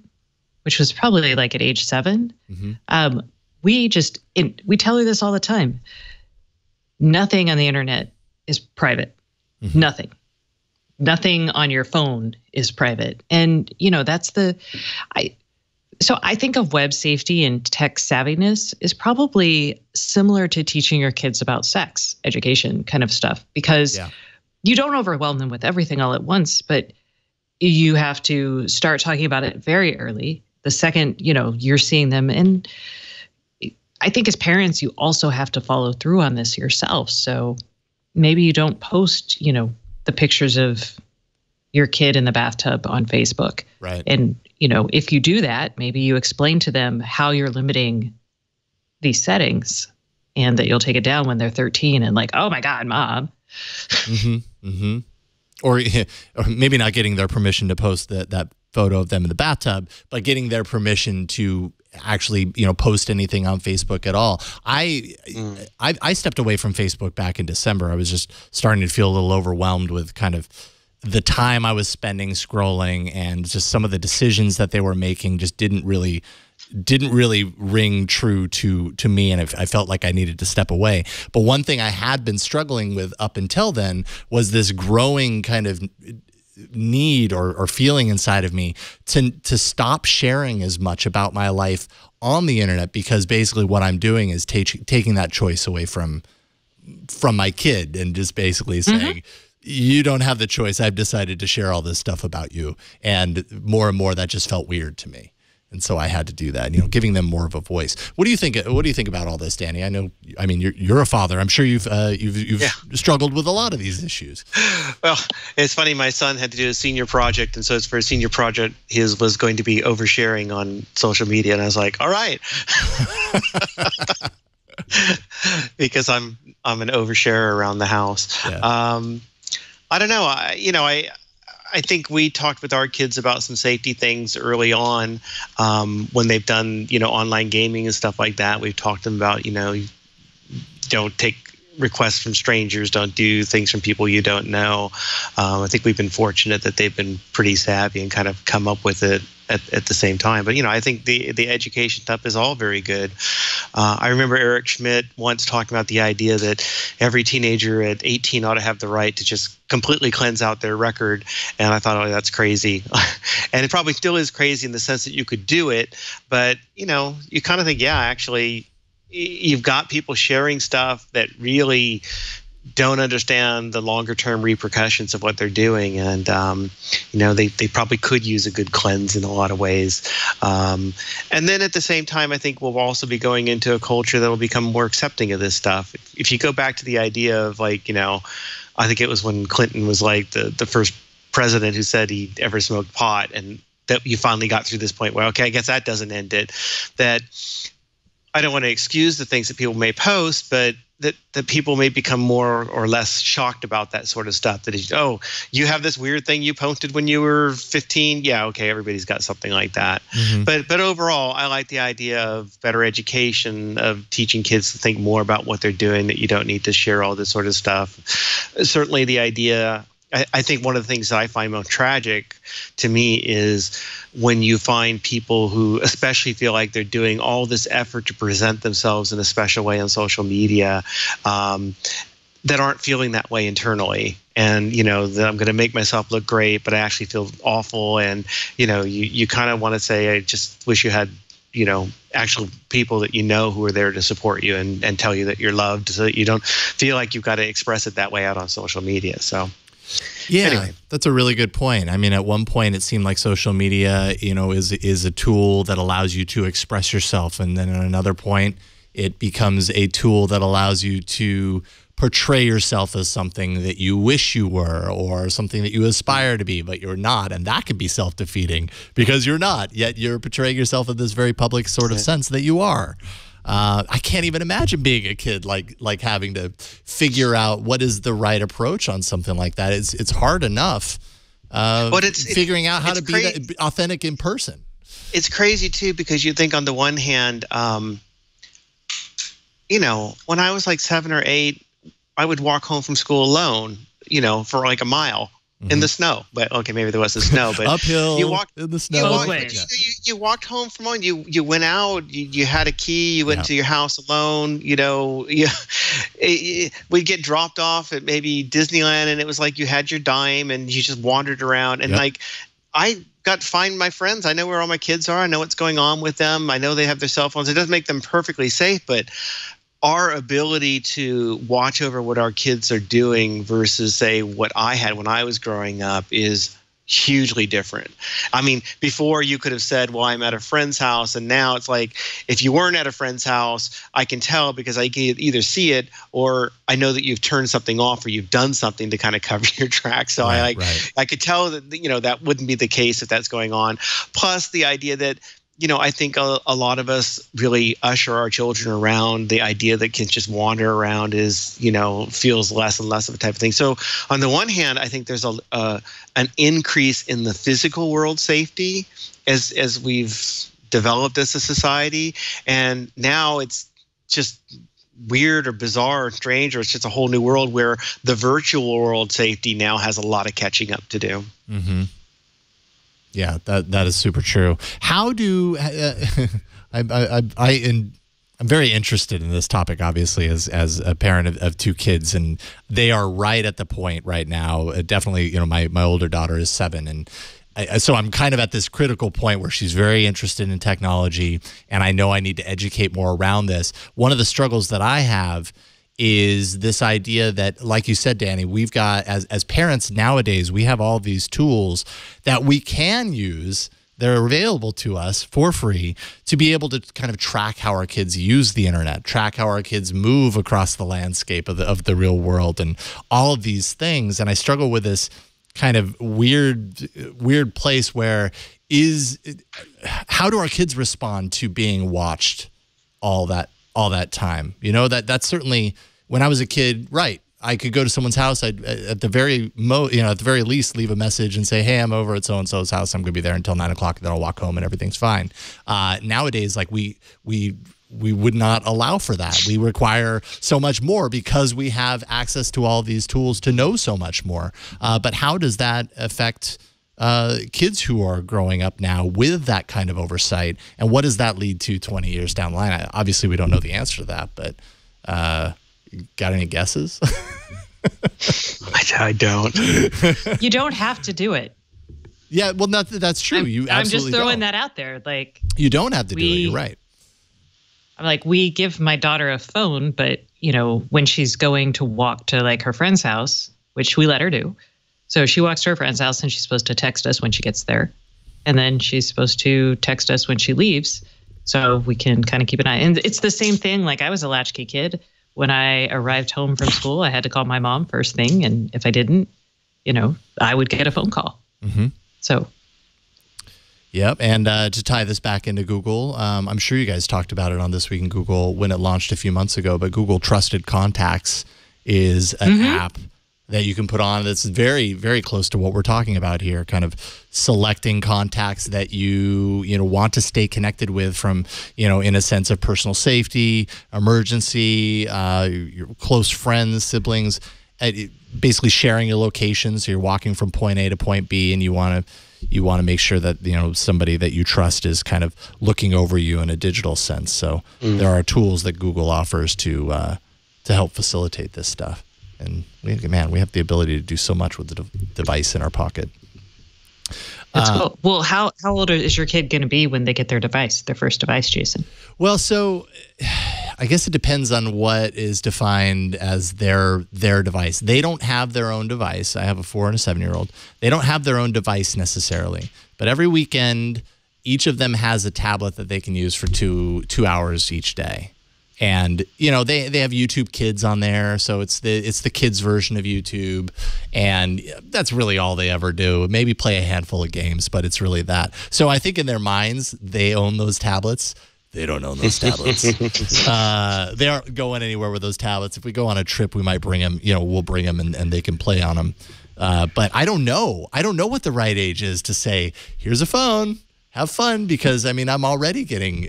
which was probably like at age 7. Mm-hmm. We tell her this all the time. Nothing on the internet is private. Mm-hmm. Nothing on your phone is private. And, so I think of web safety and tech savviness is probably similar to teaching your kids about sex education kind of stuff, because you don't overwhelm them with everything all at once, but you have to start talking about it very early. The second, you're seeing them. And I think as parents, you also have to follow through on this yourself. So maybe you don't post, the pictures of your kid in the bathtub on Facebook. Right. And, if you do that, maybe you explain to them how you're limiting these settings and that you'll take it down when they're 13 and like, oh my God, Mom. Mm-hmm. Mm-hmm. Or maybe not getting their permission to post that photo of them in the bathtub, but getting their permission to actually, post anything on Facebook at all. I stepped away from Facebook back in December. I was just starting to feel a little overwhelmed with kind of the time I was spending scrolling, and just some of the decisions that they were making just didn't really ring true to me, and I felt like I needed to step away. But one thing I had been struggling with up until then was this growing kind of need or feeling inside of me to stop sharing as much about my life on the internet, because basically what I'm doing is taking that choice away from my kid and just basically saying, you don't have the choice. I've decided to share all this stuff about you. And more that just felt weird to me. And so I had to do that, giving them more of a voice. What do you think about all this, Danny? You're a father. I'm sure you've struggled with a lot of these issues. Well, it's funny. My son had to do a senior project, and so for a senior project, his was going to be oversharing on social media, and I was like, all right, because I'm an oversharer around the house. Yeah. I don't know. I think we talked with our kids about some safety things early on when they've done, online gaming and stuff like that. We've talked to them about, don't take requests from strangers, don't do things from people you don't know. I think we've been fortunate that they've been pretty savvy and kind of come up with it at the same time. But, I think the education stuff is all very good. I remember Eric Schmidt once talking about the idea that every teenager at 18 ought to have the right to just completely cleanse out their record. And I thought, oh, that's crazy. And it probably still is crazy in the sense that you could do it. But, you kind of think, yeah, actually, you've got people sharing stuff that really don't understand the longer term repercussions of what they're doing, and they probably could use a good cleanse in a lot of ways. And then at the same time, I think we'll also be going into a culture that will become more accepting of this stuff. If you go back to the idea of I think it was when Clinton was like the first president who said he ever smoked pot, and that you finally got through this point where, okay, I guess that doesn't end it. That I don't want to excuse the things that people may post, but that people may become more or less shocked about that sort of stuff. That is, oh, you have this weird thing you posted when you were 15. Yeah, okay, everybody's got something like that. Mm-hmm. But overall, I like the idea of better education, of teaching kids to think more about what they're doing, that you don't need to share all this sort of stuff. Certainly the idea, I think one of the things that I find most tragic to me is when you find people who especially feel like they're doing all this effort to present themselves in a special way on social media that aren't feeling that way internally. And, that I'm going to make myself look great, but I actually feel awful. And, you kind of want to say, I just wish you had, actual people that who are there to support you and tell you that you're loved, so that you don't feel like you've got to express it that way out on social media. So. Yeah, anyway. That's a really good point. At one point it seemed like social media, is a tool that allows you to express yourself. And then at another point, it becomes a tool that allows you to portray yourself as something that you wish you were, or something that you aspire to be, but you're not. And that can be self-defeating because you're not, yet you're portraying yourself in this very public sort of sense that you are. I can't even imagine being a kid like having to figure out what is the right approach on something like that. It's hard enough, but it's figuring out how to be that authentic in person. It's crazy too, because you think on the one hand, when I was like 7 or 8, I would walk home from school alone, for like a mile. In the snow, but okay, maybe there wasn't snow, but uphill you walked in the snow. You walked home from home. You went out. You had a key. You went to your house alone. We'd get dropped off at maybe Disneyland, and it was like you had your dime, and you just wandered around. And I got to find my friends. I know where all my kids are. I know what's going on with them. I know they have their cell phones. It doesn't make them perfectly safe, but our ability to watch over what our kids are doing versus, say, what I had when I was growing up is hugely different. I mean, before you could have said, well, I'm at a friend's house, and now it's like, if you weren't at a friend's house, I can tell because I can either see it or I know that you've turned something off or you've done something to kind of cover your tracks. So I could tell that, that wouldn't be the case if that's going on. Plus the idea that, I think a lot of us really usher our children around. The idea that kids just wander around is, feels less and less of a type of thing. So on the one hand, I think there's an increase in the physical world safety as we've developed as a society. And now it's just weird or bizarre or strange, or it's just a whole new world where the virtual world safety now has a lot of catching up to do. Mm-hmm. Yeah, that is super true. How do I'm very interested in this topic, obviously, as a parent of two kids, and they are right at the point right now. Definitely, my older daughter is 7, and so I'm kind of at this critical point where she's very interested in technology, and I know I need to educate more around this. One of the struggles that I have is this idea that, like you said, Danny, we've got, as parents nowadays, we have all these tools that we can use that are available to us for free to be able to kind of track how our kids use the internet, track how our kids move across the landscape of the real world, and all of these things. And I struggle with this kind of weird place where how do our kids respond to being watched all that time? That's certainly, when I was a kid, right, I could go to someone's house. I'd at the very least leave a message and say, hey, I'm over at so-and-so's house. I'm going to be there until 9 o'clock, and then I'll walk home and everything's fine. Nowadays, like we would not allow for that. We require so much more because we have access to all these tools to know so much more. But how does that affect kids who are growing up now with that kind of oversight, and what does that lead to 20 years down the line? Obviously, we don't know the answer to that, but got any guesses? I don't. You don't have to do it. Yeah, well, that's true. I'm just throwing that out there. Like, you don't have to do it. You're right. I'm like, we give my daughter a phone, but when she's going to walk to like her friend's house, which we let her do. So she walks to her friend's house and she's supposed to text us when she gets there. And then she's supposed to text us when she leaves. So we can kind of keep an eye. And it's the same thing. Like, I was a latchkey kid. When I arrived home from school, I had to call my mom first thing. And if I didn't, I would get a phone call. Mm-hmm. So. Yep. And to tie this back into Google, I'm sure you guys talked about it on This Week in Google when it launched a few months ago, but Google Trusted Contacts is an app that you can put on that's very, very close to what we're talking about here, kind of selecting contacts that you want to stay connected with from, in a sense of personal safety, emergency, your close friends, siblings, basically sharing your location. So you're walking from point A to point B, and you want to make sure that, somebody that you trust is kind of looking over you in a digital sense. So there are tools that Google offers to help facilitate this stuff. And we have the ability to do so much with the device in our pocket. That's cool. Well, how old is your kid going to be when they get their first device, Jason? Well, so I guess it depends on what is defined as their device. They don't have their own device. I have a 4 and a 7-year-old. They don't have their own device necessarily. But every weekend, each of them has a tablet that they can use for two hours each day. And they have YouTube Kids on there, so it's the kids version of YouTube, and that's really all they ever do. Maybe play a handful of games, but it's really that. So I think in their minds they own those tablets. They don't own those tablets. They aren't going anywhere with those tablets. If we go on a trip, we might bring them. We'll bring them, and they can play on them. But I don't know. I don't know what the right age is to say, here's a phone. Have fun, because I'm already getting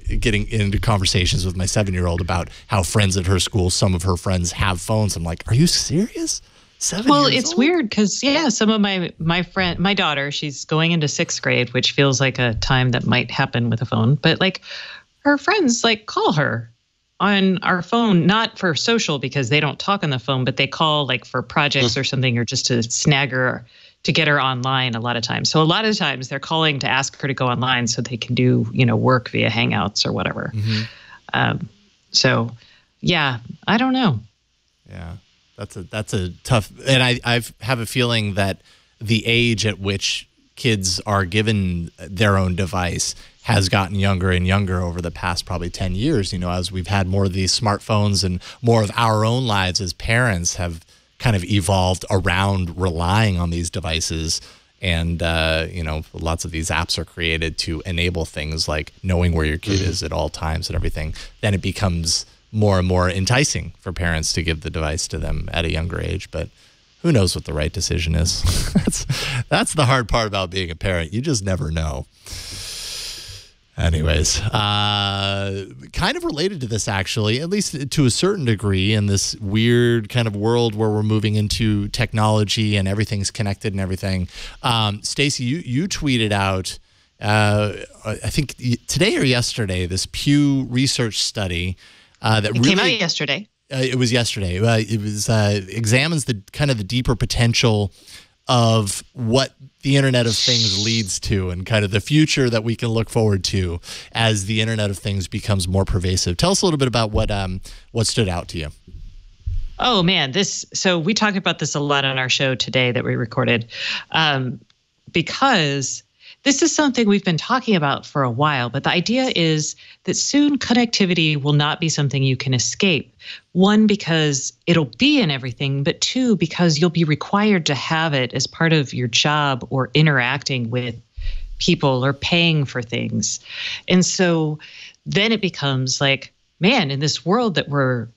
into conversations with my 7-year-old about how friends at her school, some of her friends have phones. I'm like, are you serious? 7 well, years it's old? weird because some of my daughter, she's going into 6th grade, which feels like a time that might happen with a phone. But like, her friends like call her on our phone, not for social because they don't talk on the phone, but they call like for projects or something, or just to snag her, to get her online a lot of times. So a lot of times they're calling to ask her to go online so they can do, work via Hangouts or whatever. Mm-hmm. So yeah, I don't know. Yeah, that's a tough, and I have a feeling that the age at which kids are given their own device has gotten younger and younger over the past probably 10 years, as we've had more of these smartphones and more of our own lives as parents have kind of evolved around relying on these devices. And, lots of these apps are created to enable things like knowing where your kid is at all times and everything. Then it becomes more and more enticing for parents to give the device to them at a younger age. But who knows what the right decision is? That's the hard part about being a parent. You just never know. Anyways, kind of related to this, actually, at least to a certain degree, in this weird kind of world where we're moving into technology and everything's connected and everything. Stacey, you tweeted out, I think today or yesterday, this Pew Research study that came out yesterday. It was yesterday. It was examines the kind of the deeper potential of what the Internet of Things leads to and kind of the future that we can look forward to as the Internet of Things becomes more pervasive. Tell us a little bit about what stood out to you. Oh, man. So we talked about this a lot on our show today that we recorded because this is something we've been talking about for a while, but the idea is that soon connectivity will not be something you can escape. One, because it'll be in everything, but two, because you'll be required to have it as part of your job or interacting with people or paying for things. And so then it becomes like, man, in this world that we're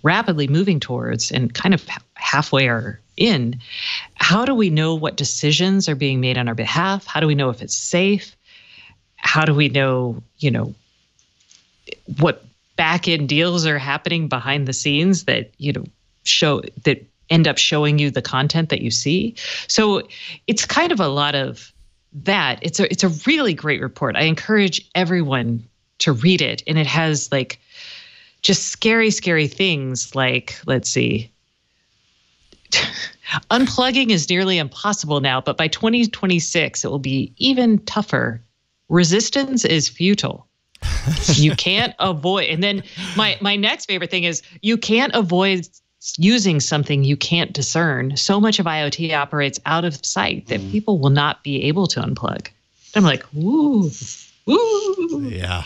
rapidly moving towards and kind of halfway are in, how do we know what decisions are being made on our behalf? How do we know if it's safe? How do we know, what back-end deals are happening behind the scenes that, that end up showing you the content that you see? So it's kind of a lot of that. It's a really great report. I encourage everyone to read it. And it has like just scary, scary things like, let's see, unplugging is nearly impossible now, but by 2026, it will be even tougher. Resistance is futile. You can't avoid. And then my next favorite thing is you can't avoid using something you can't discern. So much of IoT operates out of sight that people will not be able to unplug. I'm like, woo. Yeah.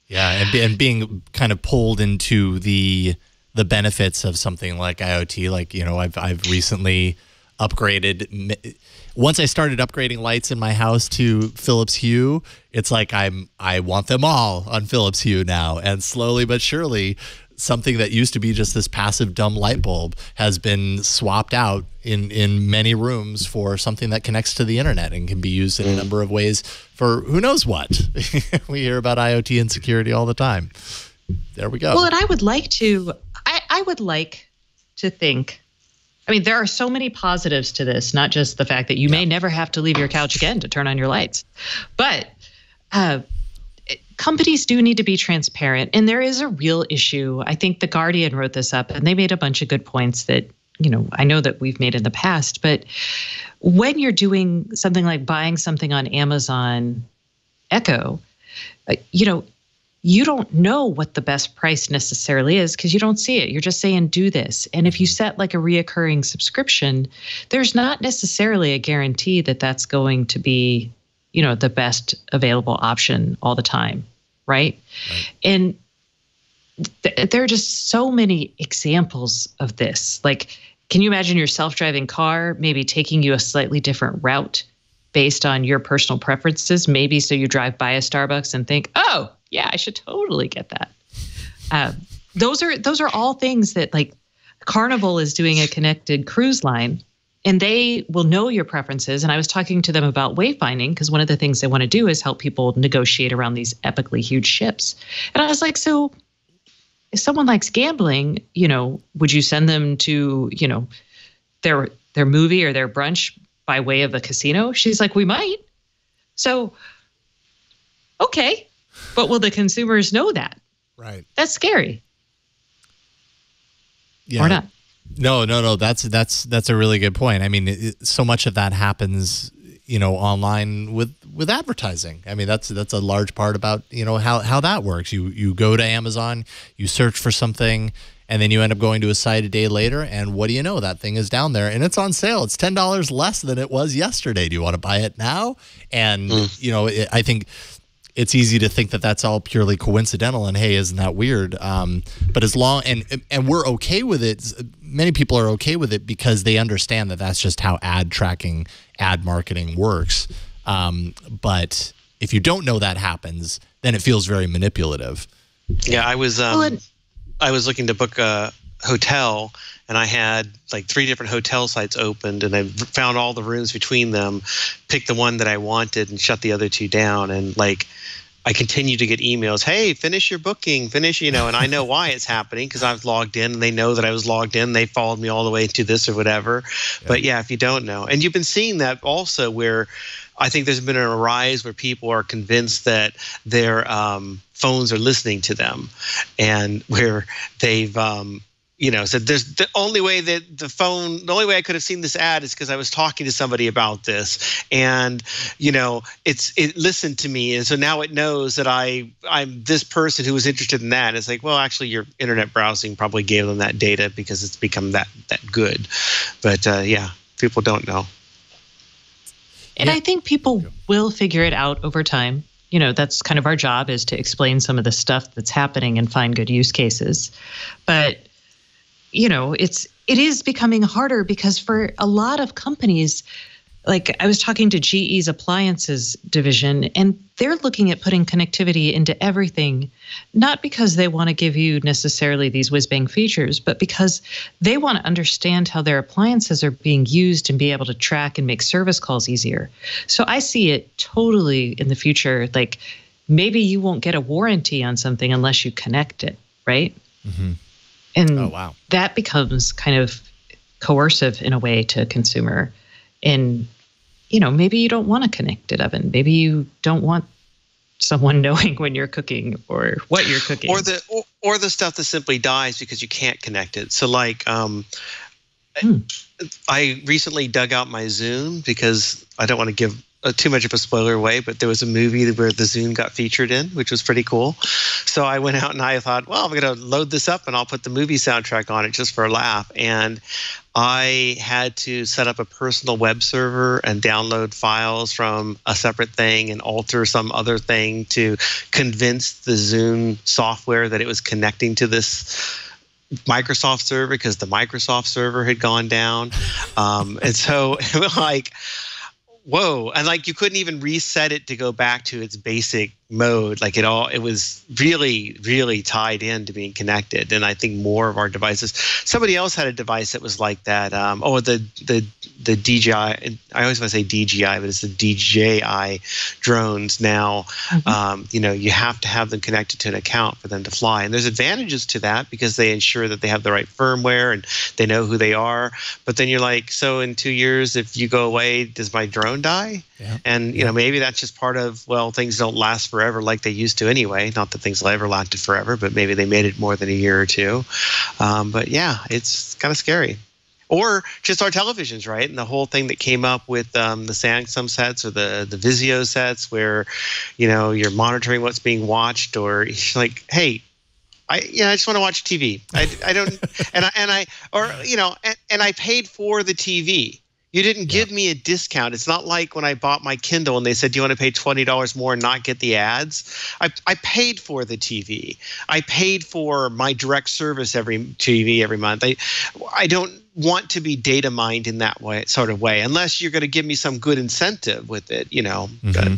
Yeah. And being kind of pulled into the benefits of something like IoT, like, I've recently upgraded. Once I started upgrading lights in my house to Philips Hue, it's like I want them all on Philips Hue now. And slowly but surely, something that used to be just this passive dumb light bulb has been swapped out in many rooms for something that connects to the internet and can be used in a number of ways for who knows what. We hear about IoT insecurity all the time. There we go. Well, and I would like to think, there are so many positives to this, not just the fact that you may never have to leave your couch again to turn on your lights, but companies do need to be transparent. And there is a real issue. I think The Guardian wrote this up and they made a bunch of good points that, I know that we've made in the past, but when you're doing something like buying something on Amazon Echo, you don't know what the best price necessarily is because you don't see it. You're just saying, do this. And if you set like a reoccurring subscription, there's not necessarily a guarantee that that's going to be, the best available option all the time. Right. And there are just so many examples of this. Like, can you imagine your self-driving car maybe taking you a slightly different route based on your personal preferences? Maybe so you drive by a Starbucks and think, oh, yeah, I should totally get that. Those are all things that like Carnival is doing a connected cruise line and they will know your preferences. And I was talking to them about wayfinding because one of the things they want to do is help people negotiate around these epically huge ships. And I was like, so if someone likes gambling, would you send them to, their movie or their brunch by way of a casino? She's like, we might. So, okay. But will the consumers know that? Right. That's scary. Yeah. Or not? No. That's a really good point. So much of that happens, online with advertising. That's a large part about, how that works. You go to Amazon, you search for something, And then you end up going to a site a day later, and what do you know? That thing is down there, and it's on sale. It's $10 less than it was yesterday. Do you want to buy it now? And, I think it's easy to think that that's all purely coincidental, and hey, isn't that weird? But as long, and we're okay with it, many people are okay with it because they understand that that's just how ad tracking, ad marketing works. But if you don't know that happens, then it feels very manipulative. Yeah, I was looking to book a hotel, and I had like 3 different hotel sites opened, and I found all the rooms between them, picked the one that I wanted, and shut the other 2 down. And like, I continue to get emails, hey, finish your booking, and I know why it's happening because I was logged in, and they know that I was logged in. They followed me all the way to this or whatever. Yeah. But yeah, if you don't know, and you've been seeing that also where I think there's been a rise where people are convinced that their phones are listening to them, and where they've said there's the only way I could have seen this ad is because I was talking to somebody about this, and it listened to me, and so now it knows that I'm this person who was interested in that. And it's like, well, actually, your internet browsing probably gave them that data because it's become that good. But people don't know. And I think people will figure it out over time. That's kind of our job, is to explain some of the stuff that's happening and find good use cases. But, it is becoming harder because for a lot of companies, like I was talking to GE's appliances division, and they're looking at putting connectivity into everything, not because they want to give you necessarily these whiz-bang features, but because they want to understand how their appliances are being used and be able to track and make service calls easier. So I see it totally in the future, like maybe you won't get a warranty on something unless you connect it, right? Mm-hmm. And that becomes kind of coercive in a way to a consumer. And, maybe you don't want a connected oven. Maybe you don't want someone knowing when you're cooking or what you're cooking. Or the stuff that simply dies because you can't connect it. So like I recently dug out my Zune because I don't want to give too much of a spoiler away, but there was a movie where the Zune got featured in, which was pretty cool. So I went out and I thought, well, I'm going to load this up and I'll put the movie soundtrack on it just for a laugh. And I had to set up a personal web server and download files from a separate thing and alter some other thing to convince the Zune software that it was connecting to this Microsoft server because the Microsoft server had gone down. And so like, whoa. And like you couldn't even reset it to go back to its basic mode. Like it was really, really tied in to being connected. And I think more of our devices, somebody else had a device that was like that. The DJI, I always want to say DJI, but it's the DJI drones now. Mm-hmm. You have to have them connected to an account for them to fly. And there's advantages to that because they ensure that they have the right firmware and they know who they are. But then you're like, so in 2 years, if you go away, does my drone die? Yeah. And, maybe that's just part of, things don't last forever like they used to anyway. Not that things will ever lasted forever, but maybe they made it more than a year or two. But yeah, it's kind of scary. Or just our televisions, right? And the whole thing that came up with the Samsung sets or the Vizio sets where, you're monitoring what's being watched, or like, hey, I just want to watch TV. I don't, and I paid for the TV. You didn't give me a discount. It's not like when I bought my Kindle and they said, do you want to pay $20 more and not get the ads? I paid for the TV. I paid for my direct service TV every month. I don't want to be data mined in that sort of way, unless you're going to give me some good incentive with it, Mm-hmm.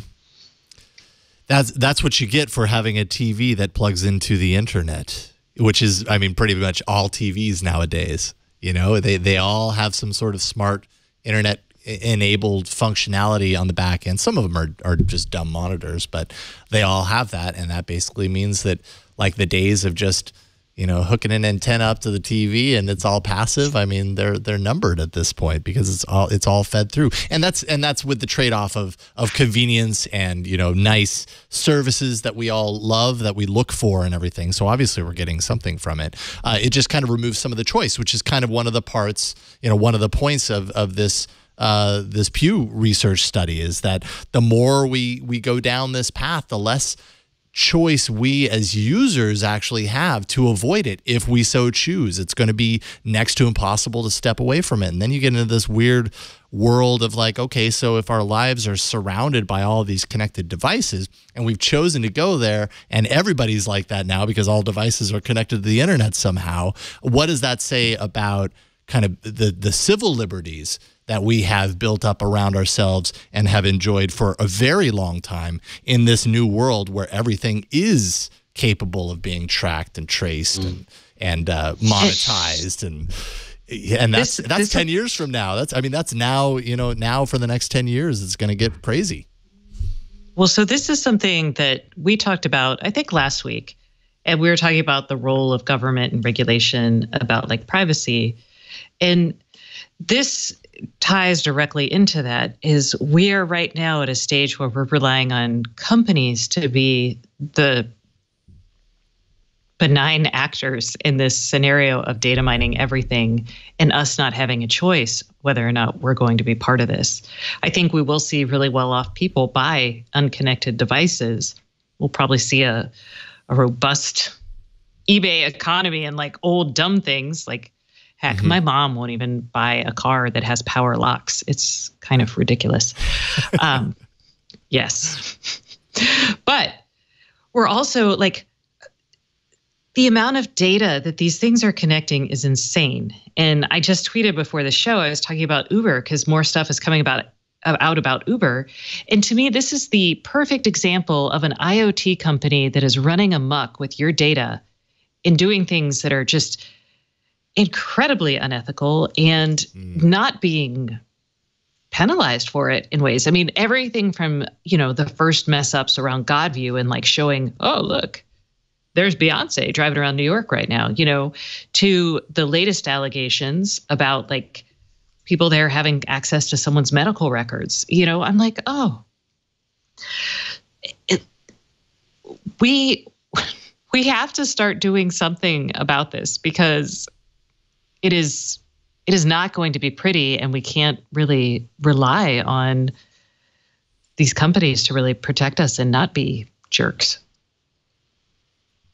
That's what you get for having a TV that plugs into the internet, which is, pretty much all TVs nowadays. They all have some sort of smart internet-enabled functionality on the back end. Some of them are just dumb monitors, but they all have that, and that basically means that, like, the days of just hooking an antenna up to the TV and it's all passive. They're numbered at this point because it's all fed through, and that's with the trade-off of convenience and nice services that we all love, that we look for and everything. So obviously we're getting something from it. It just kind of removes some of the choice, which is kind of one of the parts, one of the points of this Pew research study, is that the more we go down this path, the less choice we as users actually have to avoid it if we so choose. It's going to be next to impossible to step away from it. And then you get into this weird world of like, okay, so if our lives are surrounded by all these connected devices and we've chosen to go there and everybody's like that now because all devices are connected to the internet somehow, what does that say about kind of the civil liberties that we have built up around ourselves and have enjoyed for a very long time in this new world where everything is capable of being tracked and traced and monetized and that's 10 years from now. That's now, now for the next 10 years it's going to get crazy. Well, so this is something that we talked about, I think last week, and we were talking about the role of government and regulation about like privacy. And this ties directly into that. Is we are right now at a stage where we're relying on companies to be the benign actors in this scenario of data mining everything and us not having a choice whether or not we're going to be part of this. I think we will see really well-off people buy unconnected devices. We'll probably see a robust eBay economy and like old dumb things like, heck, my mom won't even buy a car that has power locks. It's kind of ridiculous. Yes. But we're also like, the amount of data that these things are connecting is insane. And I just tweeted before the show, I was talking about Uber because more stuff is coming out about Uber. And to me, this is the perfect example of an IoT company that is running amok with your data and doing things that are just incredibly unethical and not being penalized for it in ways. I mean, everything from, the first mess ups around Godview and like showing, oh, look, there's Beyonce driving around New York right now, to the latest allegations about like people there having access to someone's medical records. I'm like, oh, we have to start doing something about this because it is not going to be pretty, and we can't really rely on these companies to really protect us and not be jerks.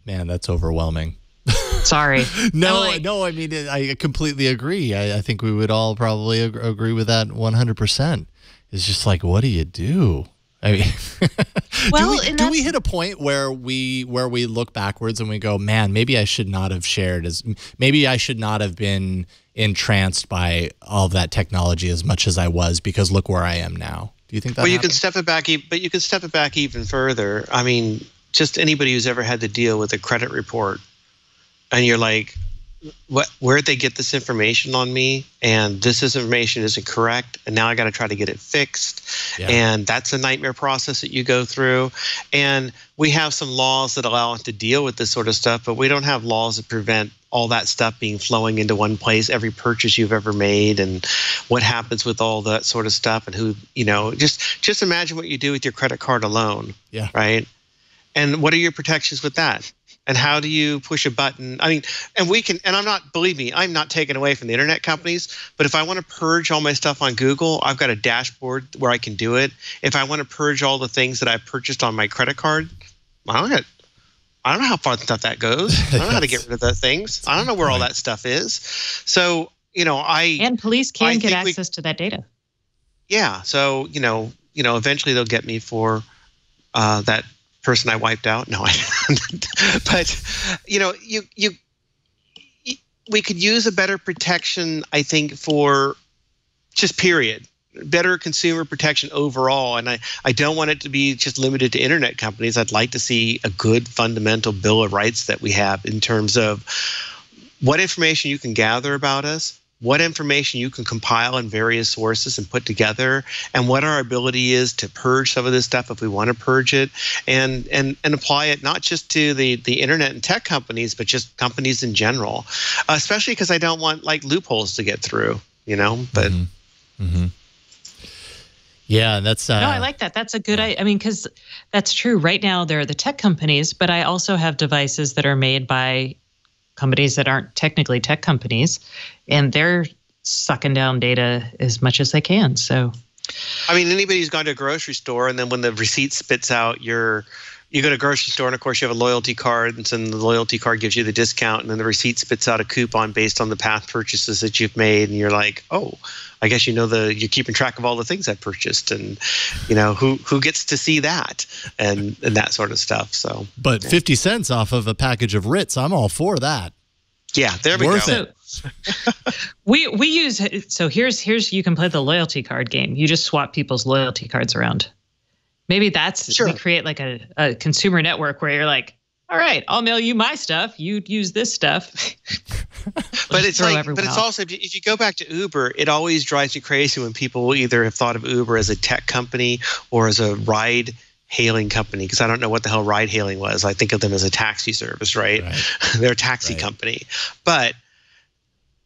Man, that's overwhelming. Sorry. No, I mean, I completely agree. I think we would all probably agree with that 100%. It's just like, what do you do? I mean, well, do we hit a point where we look backwards and we go, man, maybe I should not have maybe I should not have been entranced by all of that technology as much as I was because look where I am now. Do you think that? Well, you can step it back, but you can step it back even further. I mean, just anybody who's ever had to deal with a credit report, and you're like, where'd they get this information on me? And this information isn't correct. And now I got to try to get it fixed. Yeah. And that's a nightmare process that you go through. And we have some laws that allow us to deal with this sort of stuff, but we don't have laws that prevent all that stuff being flowing into one place, every purchase you've ever made and what happens with all that sort of stuff and who, just imagine what you do with your credit card alone. Yeah. Right. And what are your protections with that? And how do you push a button? I mean, believe me, I'm not taken away from the internet companies, but if I want to purge all my stuff on Google, I've got a dashboard where I can do it. If I want to purge all the things that I purchased on my credit card, I don't know how far stuff that goes. I don't know how to get rid of those things. I don't know where all that stuff is. So, and police can get access to that data. Yeah. So, eventually they'll get me for that person I wiped out. No, I didn't. But we could use a better protection, I think, for just period. Better consumer protection overall. And I don't want it to be just limited to internet companies. I'd like to see a good fundamental bill of rights that we have in terms of what information you can gather about us, what information you can compile in various sources and put together, and what our ability is to purge some of this stuff if we want to purge it, and apply it not just to the internet and tech companies, but just companies in general, especially because I don't want like loopholes to get through, but. Mm-hmm. Mm-hmm. Yeah, that's... no, I like that. That's a good... I mean, because that's true. Right now, there are the tech companies, but I also have devices that are made by companies that aren't technically tech companies, and they're sucking down data as much as they can. So, I mean, anybody who's gone to a grocery store and then when the receipt spits out your you go to a grocery store, and of course you have a loyalty card, and so the loyalty card gives you the discount, and then the receipt spits out a coupon based on the past purchases that you've made, and you're like, oh, I guess you're keeping track of all the things I've purchased, and who gets to see that and that sort of stuff. So, but 50 cents off of a package of Ritz, I'm all for that. Yeah, there we Worth go. it. So, we use, so here's you can play the loyalty card game. You just swap people's loyalty cards around. Maybe we create like a consumer network where you're like, all right, I'll mail you my stuff. You use this stuff. But it's also, if you go back to Uber, it always drives me crazy when people either have thought of Uber as a tech company or as a ride hailing company, because I don't know what the hell ride hailing was. I think of them as a taxi service, right? They're a taxi company. But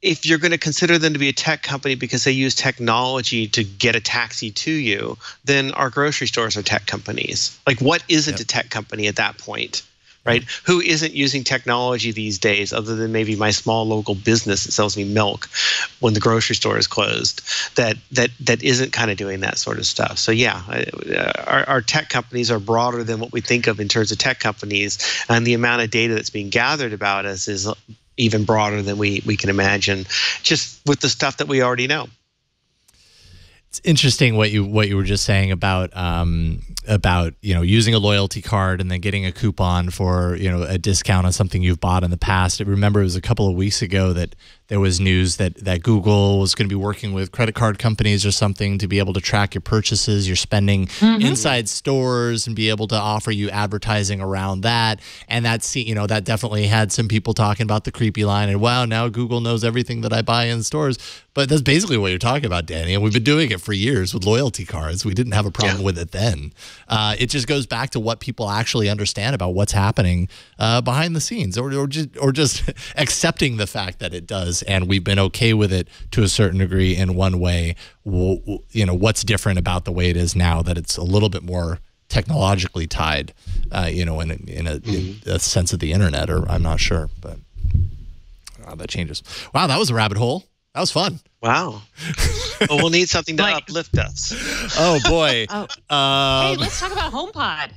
if you're going to consider them to be a tech company because they use technology to get a taxi to you, then our grocery stores are tech companies. Like, what isn't a tech company at that point? Right? Who isn't using technology these days other than maybe my small local business that sells me milk when the grocery store is closed, that isn't kind of doing that sort of stuff. So yeah, our tech companies are broader than what we think of in terms of tech companies, and the amount of data that's being gathered about us is even broader than we can imagine, just with the stuff that we already know. It's interesting what you were just saying about using a loyalty card and then getting a coupon for a discount on something you've bought in the past. I remember it was a couple of weeks ago that there was news that Google was going to be working with credit card companies or something to be able to track your purchases, your spending inside stores, and be able to offer you advertising around that. And that definitely had some people talking about the creepy line and, wow, now Google knows everything that I buy in stores. But that's basically what you're talking about, Danny. And we've been doing it for years with loyalty cards. We didn't have a problem with it then. It just goes back to what people actually understand about what's happening behind the scenes, or just accepting the fact that it does. And we've been okay with it to a certain degree in one way. What's different about the way it is now, that it's a little bit more technologically tied, in a sense of the internet, or I'm not sure, but that changes. Wow, that was a rabbit hole. That was fun. Wow. Well, we'll need something to uplift us. Oh, boy. Hey, let's talk about HomePod.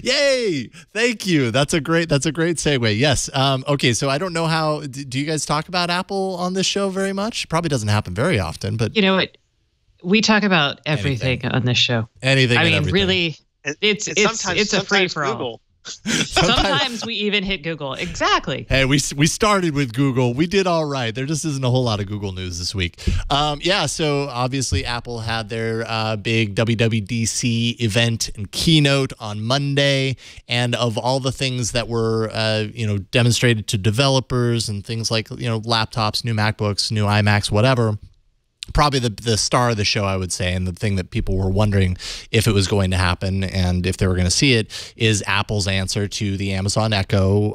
Yay! Thank you. That's a great segue. Yes. Okay. So I don't know how. Do you guys talk about Apple on this show very much? Probably doesn't happen very often, but you know what? We talk about everything on this show. Anything. I mean, everything. Really, it's a free for all. Sometimes we even hit Google. Exactly. Hey, we started with Google. We did all right. There just isn't a whole lot of Google news this week. Yeah, so obviously Apple had their big WWDC event and keynote on Monday, and of all the things that were demonstrated to developers and things like laptops, new MacBooks, new iMacs, whatever, probably the star of the show, I would say, and the thing that people were wondering if it was going to happen and if they were going to see it, is Apple's answer to the Amazon Echo,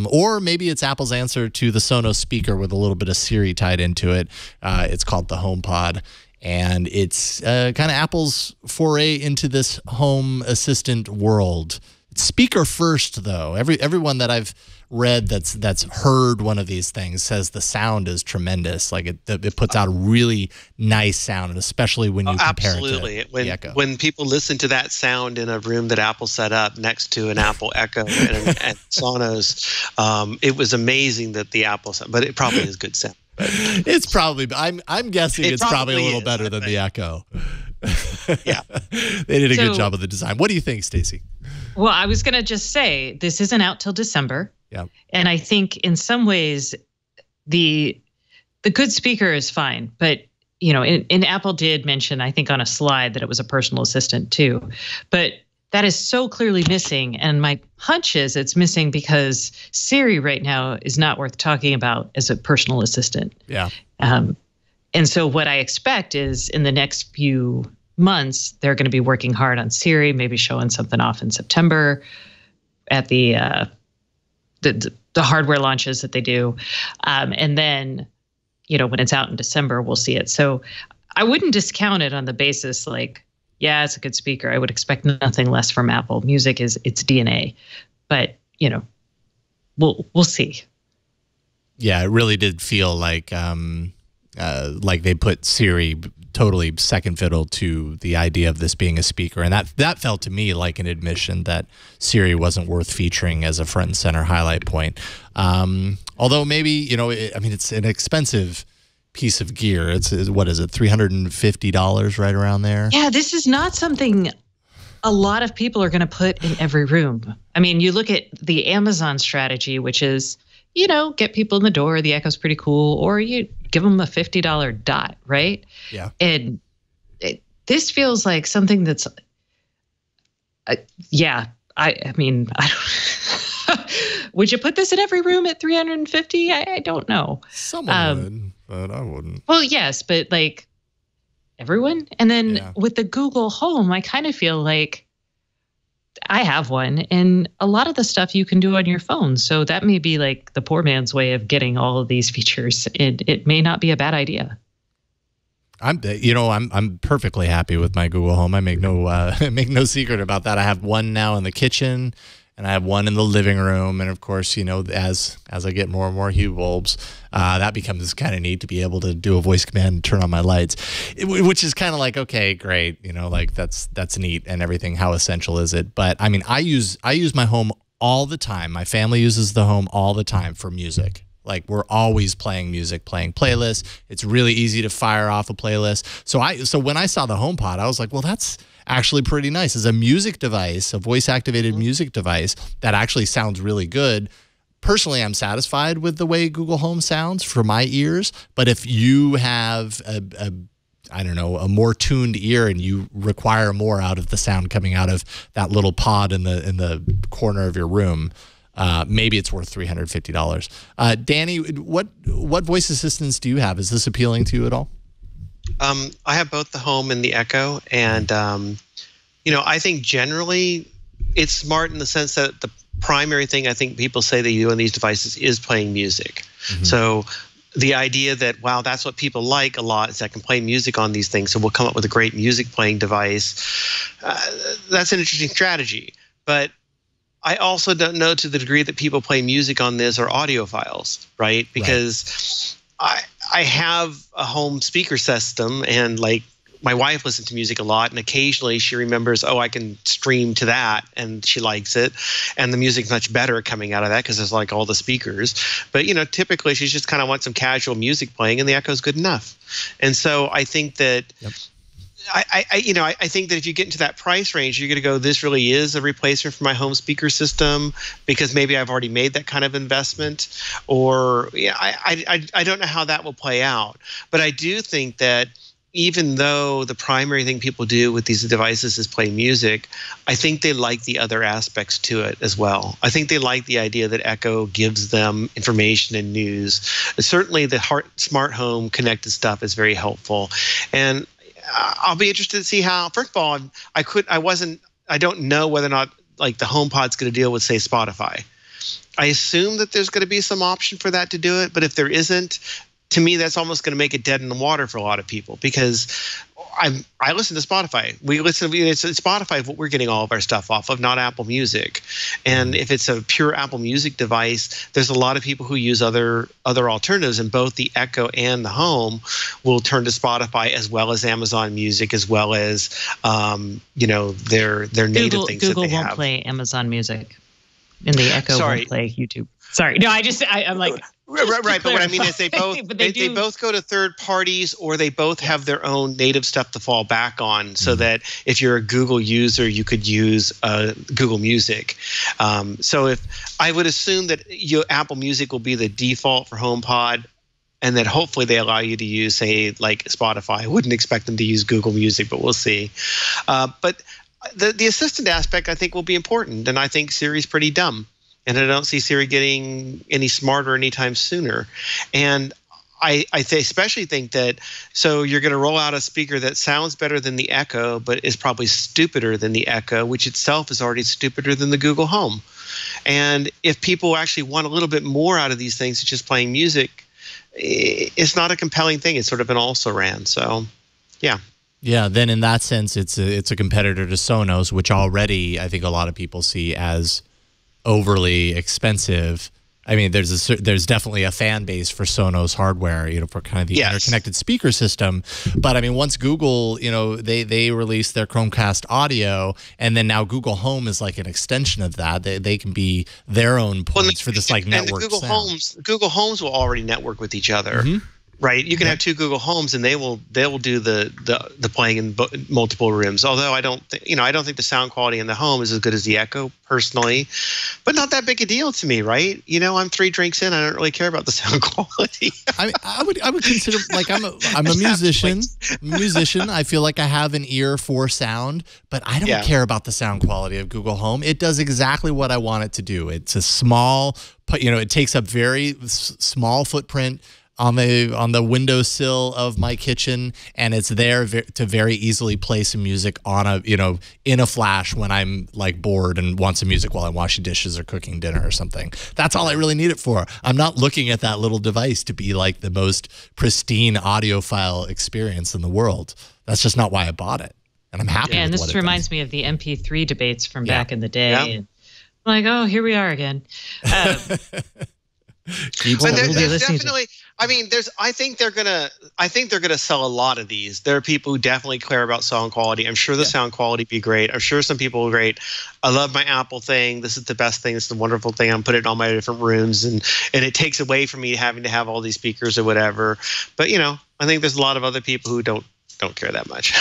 or maybe it's Apple's answer to the Sonos speaker with a little bit of Siri tied into it. It's called the HomePod, and it's kind of Apple's foray into this home assistant world. It's speaker first, though. Everyone that I've read that's heard one of these things says the sound is tremendous. Like it puts out a really nice sound, and especially when you compare it to the Echo. When people listen to that sound in a room that Apple set up next to an Apple Echo and Sonos, it was amazing that the Apple sound, but it probably is good sound. It's probably, I'm guessing it's probably a little better than the Echo. Yeah. They did a good job of the design. What do you think, Stacey? Well, I was going to just say, this isn't out till December. Yeah. And I think in some ways the good speaker is fine, but and Apple did mention, I think on a slide, that it was a personal assistant too, but that is so clearly missing. And my hunch is it's missing because Siri right now is not worth talking about as a personal assistant. Yeah. And so what I expect is in the next few months, they're going to be working hard on Siri, maybe showing something off in September at the hardware launches that they do. And then, when it's out in December, we'll see it. So I wouldn't discount it on the basis yeah, it's a good speaker. I would expect nothing less from Apple. Music is its DNA, but we'll see. Yeah, it really did feel like they put Siri totally second fiddle to the idea of this being a speaker. And that felt to me like an admission that Siri wasn't worth featuring as a front and center highlight point. Although maybe, you know, it's an expensive piece of gear. It's what is it, $350, right around there? Yeah, this is not something a lot of people are going to put in every room. I mean, you look at the Amazon strategy, which is, you know, get people in the door. The Echo's pretty cool, or you give them a $50 dot, right? Yeah. And this feels like something that's, yeah. I mean, I don't. Would you put this in every room at $350? I don't know. Someone would, but I wouldn't. Well, yes, but like everyone. And then with the Google Home, I kind of feel like I have one, and a lot of the stuff you can do on your phone. So that may be like the poor man's way of getting all of these features. It may not be a bad idea. I'm perfectly happy with my Google Home. I make no secret about that. I have one now in the kitchen, and I have one in the living room. And of course, you know, as I get more and more Hue bulbs, that becomes kind of neat to be able to do a voice command and turn on my lights, which is kind of like, okay, great, you know, like that's neat and everything. How essential is it? But I mean, I use my home all the time. My family uses the home all the time for music. Like, we're always playing music, playing playlists. It's really easy to fire off a playlist. So when I saw the HomePod, I was like, well, that's actually pretty nice. As a music device, a voice-activated music device that actually sounds really good. Personally, I'm satisfied with the way Google Home sounds for my ears. But if you have a more tuned ear and you require more out of the sound coming out of that little pod in the corner of your room, maybe it's worth $350. Danny, what voice assistants do you have? Is this appealing to you at all? I have both the Home and the Echo, and I think generally it's smart in the sense that the primary thing I think people say they do on these devices is playing music. Mm-hmm. So the idea that, wow, that's what people like a lot, is I can play music on these things, so we'll come up with a great music playing device. That's an interesting strategy, but I also don't know to the degree that people play music on this or audiophiles, right? Because I have a home speaker system, and like my wife listens to music a lot, and occasionally she remembers, oh, I can stream to that, and she likes it, and the music's much better coming out of that because there's like all the speakers. But typically she just kind of wants some casual music playing, and the Echo's good enough. And so I think that. Yep. I think that if you get into that price range, you're going to go, this really is a replacement for my home speaker system, because maybe I've already made that kind of investment, or I don't know how that will play out. But I do think that even though the primary thing people do with these devices is play music, I think they like the other aspects to it as well. I think they like the idea that Echo gives them information and news. Certainly the smart home connected stuff is very helpful. And I'll be interested to see how. First of all, I don't know whether or not like the HomePod's going to deal with, say, Spotify. I assume that there's going to be some option for that to do it, but if there isn't, to me, that's almost going to make it dead in the water for a lot of people, because I listen to Spotify. It's Spotify what we're getting all of our stuff off of, not Apple Music. And if it's a pure Apple Music device, there's a lot of people who use other alternatives, and both the Echo and the Home will turn to Spotify as well as Amazon Music, as well as their native things Google that they have. Won't play Amazon Music, and the Echo won't play YouTube. Sorry, no, I'm like. Right, but what I mean is they both go to third parties, or they both have their own native stuff to fall back on, so that if you're a Google user, you could use Google Music. So if I would assume that Apple Music will be the default for HomePod, and that hopefully they allow you to use, say, like Spotify. I wouldn't expect them to use Google Music, but we'll see. But the assistant aspect, I think, will be important, and I think Siri's pretty dumb. And I don't see Siri getting any smarter anytime sooner. And I especially think that, so you're going to roll out a speaker that sounds better than the Echo, but is probably stupider than the Echo, which itself is already stupider than the Google Home. And if people actually want a little bit more out of these things, it's just playing music, it's not a compelling thing. It's sort of an also-ran. So, yeah. Yeah, then in that sense, it's a competitor to Sonos, which already I think a lot of people see as overly expensive, I mean, there's definitely a fan base for Sonos hardware, for kind of the interconnected speaker system. But I mean, once Google, they released their Chromecast audio, and then now Google Home is like an extension of that. They can be their own points for this like network sound. Google Homes will already network with each other. Right, you can have two Google Homes, and they will do the playing in multiple rooms. Although I don't think the sound quality in the home is as good as the Echo personally, but not that big a deal to me, right? I'm 3 drinks in, I don't really care about the sound quality. I would consider, like, I'm a musician. I feel like I have an ear for sound, but I don't care about the sound quality of Google Home. It does exactly what I want it to do. It's a small, it takes up very small footprint on the windowsill of my kitchen, and it's there to very easily play some music on in a flash when I'm like bored and want some music while I'm washing dishes or cooking dinner or something. That's all I really need it for. I'm not looking at that little device to be like the most pristine audiophile experience in the world. That's just not why I bought it, and I'm happy. And this reminds me of the MP3 debates from back in the day. Yeah. And I'm like, oh, here we are again. There's definitely. I mean, I think they're gonna sell a lot of these. There are people who definitely care about sound quality. I'm sure the sound quality be great. I'm sure some people are great. I love my Apple thing. This is the best thing. It's the wonderful thing. I'm putting it in all my different rooms, and it takes away from me having to have all these speakers or whatever. But I think there's a lot of other people who don't care that much.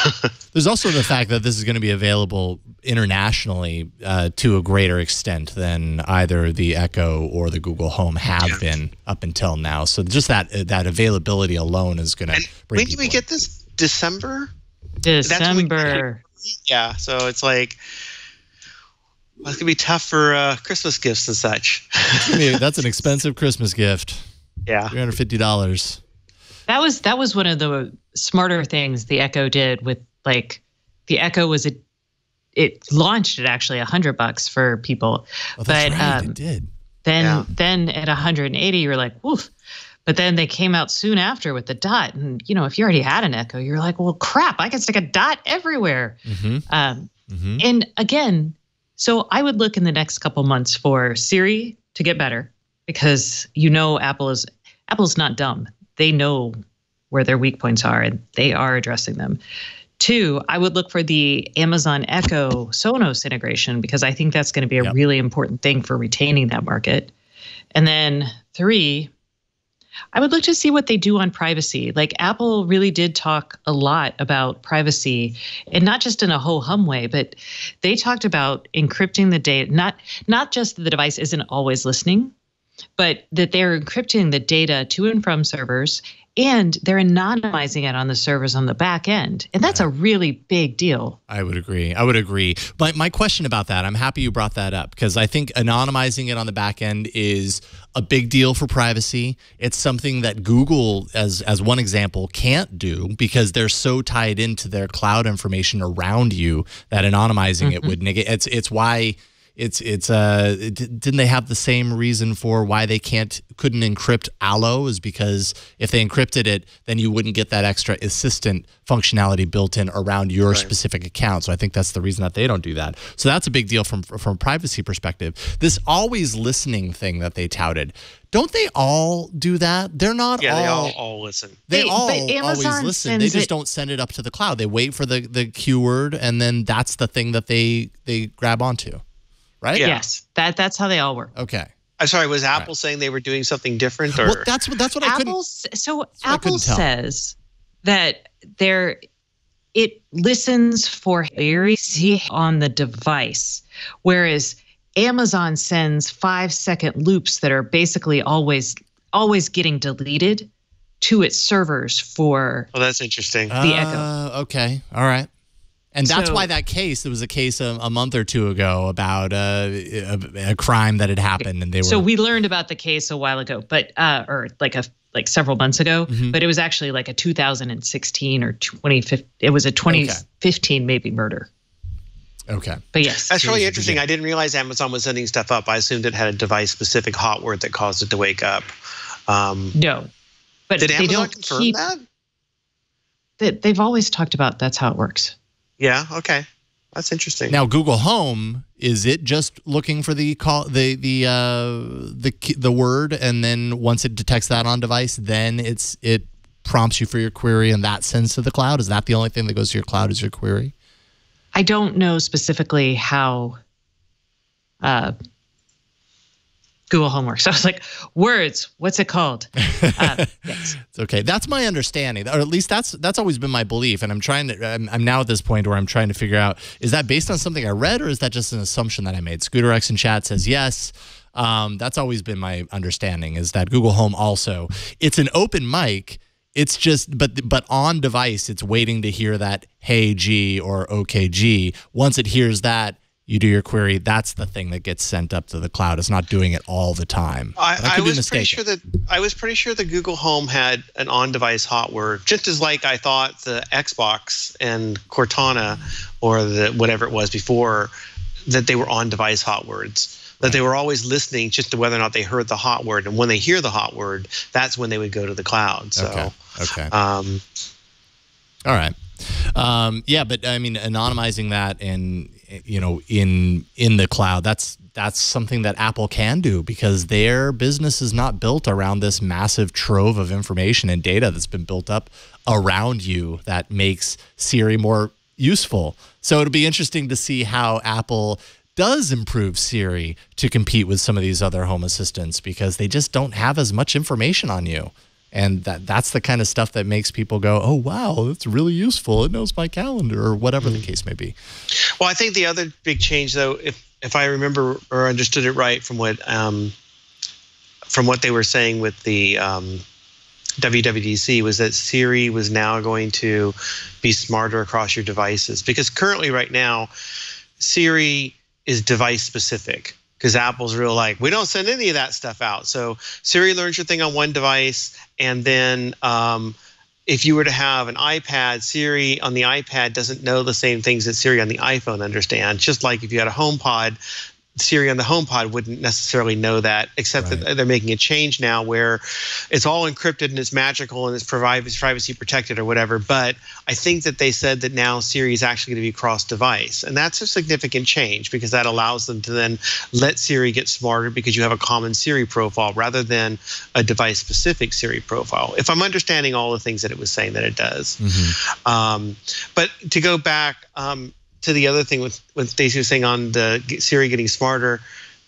There's also the fact that this is going to be available internationally to a greater extent than either the Echo or the Google Home have been up until now. So just that availability alone is going to bring when do we get this? December? December. Yeah, so it's like, well, it's going to be tough for Christmas gifts and such. That's an expensive Christmas gift. Yeah. $350. That was one of the smarter things the Echo did with, like, the Echo was it launched at actually $100 for people. Oh, that's right, it did. Then at 180 you're like, woof. But then they came out soon after with the Dot, and if you already had an Echo, you're like, well, crap, I can stick a Dot everywhere. And again, so I would look in the next couple months for Siri to get better, because Apple's not dumb. They know where their weak points are, and they are addressing them. 2, I would look for the Amazon Echo Sonos integration, because I think that's going to be a really important thing for retaining that market. And then 3, I would look to see what they do on privacy. Like, Apple really did talk a lot about privacy, and not just in a ho-hum way, but they talked about encrypting the data, not just that the device isn't always listening, but that they're encrypting the data to and from servers, and they're anonymizing it on the servers on the back end. And that's a really big deal. I would agree. But my question about that, I'm happy you brought that up, because I think anonymizing it on the back end is a big deal for privacy. It's something that Google, as one example, can't do, because they're so tied into their cloud information around you that anonymizing it would negate. It's why... didn't they have the same reason for why they couldn't encrypt Allo, is because if they encrypted it, then you wouldn't get that extra assistant functionality built in around your specific account. So I think that's the reason that they don't do that. So that's a big deal from a privacy perspective. This always listening thing that they touted, don't they all do that? They're not all. Yeah, they all listen. They all always listen. They just don't send it up to the cloud. They wait for the keyword, and then that's the thing that they grab onto. Right? Yeah. Yes, that's how they all work. Okay. I'm sorry. Was Apple saying they were doing something different, or well, that's what I couldn't. So Apple says that it listens for latency on the device, whereas Amazon sends 5-second loops that are basically always getting deleted to its servers for. Oh, that's interesting. The Echo. Okay. All right. And that's why there was a case a month or two ago about a crime that had happened, and they were. So we learned about the case a while ago, but or like several months ago, but it was actually like a 2016 or 2015. It was a 2015 maybe murder. Okay. But yes, that's really interesting. I didn't realize Amazon was sending stuff up. I assumed it had a device-specific hot word that caused it to wake up. No, but did Amazon they don't confirm that? They've always talked about that's how it works. Yeah. Okay. That's interesting. Now, Google Home, is it just looking for the word, and then once it detects that on device, then it prompts you for your query, and that sends to the cloud? Is that the only thing that goes to your cloud is your query? I don't know specifically how Google Home works. So I was like, words, what's it called? Yes. It's okay. That's my understanding, or at least that's always been my belief. And I'm now at this point where I'm trying to figure out, is that based on something I read, or is that just an assumption that I made? ScooterX in chat says yes. That's always been my understanding, is that Google Home also, it's an open mic. It's just, but on device, it's waiting to hear that hey G or okay G. Once it hears that, you do your query. That's the thing that gets sent up to the cloud. It's not doing it all the time. I was pretty sure that Google Home had an on-device hot word, just as like I thought the Xbox and Cortana, or the whatever it was before, that they were on-device hot words. That they were always listening just to whether or not they heard the hot word, and when they hear the hot word, that's when they would go to the cloud. So, okay. All right. Yeah, but I mean, anonymizing that and in the cloud, that's something that Apple can do, because their business is not built around this massive trove of information and data that's been built up around you that makes Siri more useful. So it'll be interesting to see how Apple does improve Siri to compete with some of these other home assistants, because they just don't have as much information on you. And that's the kind of stuff that makes people go, oh, wow, that's really useful. It knows my calendar, or whatever the case may be. Well, I think the other big change, though, if I remember or understood it right from what they were saying with the WWDC, was that Siri was now going to be smarter across your devices. Because currently, right now, Siri is device specific. Because Apple's real like, we don't send any of that stuff out. So Siri learns your thing on one device, and then if you were to have an iPad, Siri on the iPad doesn't know the same things that Siri on the iPhone understands. Just like if you had a HomePod, Siri on the HomePod wouldn't necessarily know that, except that they're making a change now where it's all encrypted and it's magical and it's privacy protected or whatever. But I think that they said that now Siri is actually going to be cross-device. And that's a significant change, because that allows them to then let Siri get smarter, because you have a common Siri profile rather than a device-specific Siri profile. If I'm understanding all the things that it was saying that it does. Mm-hmm. But to go back to the other thing with Stacey was saying on the Siri getting smarter,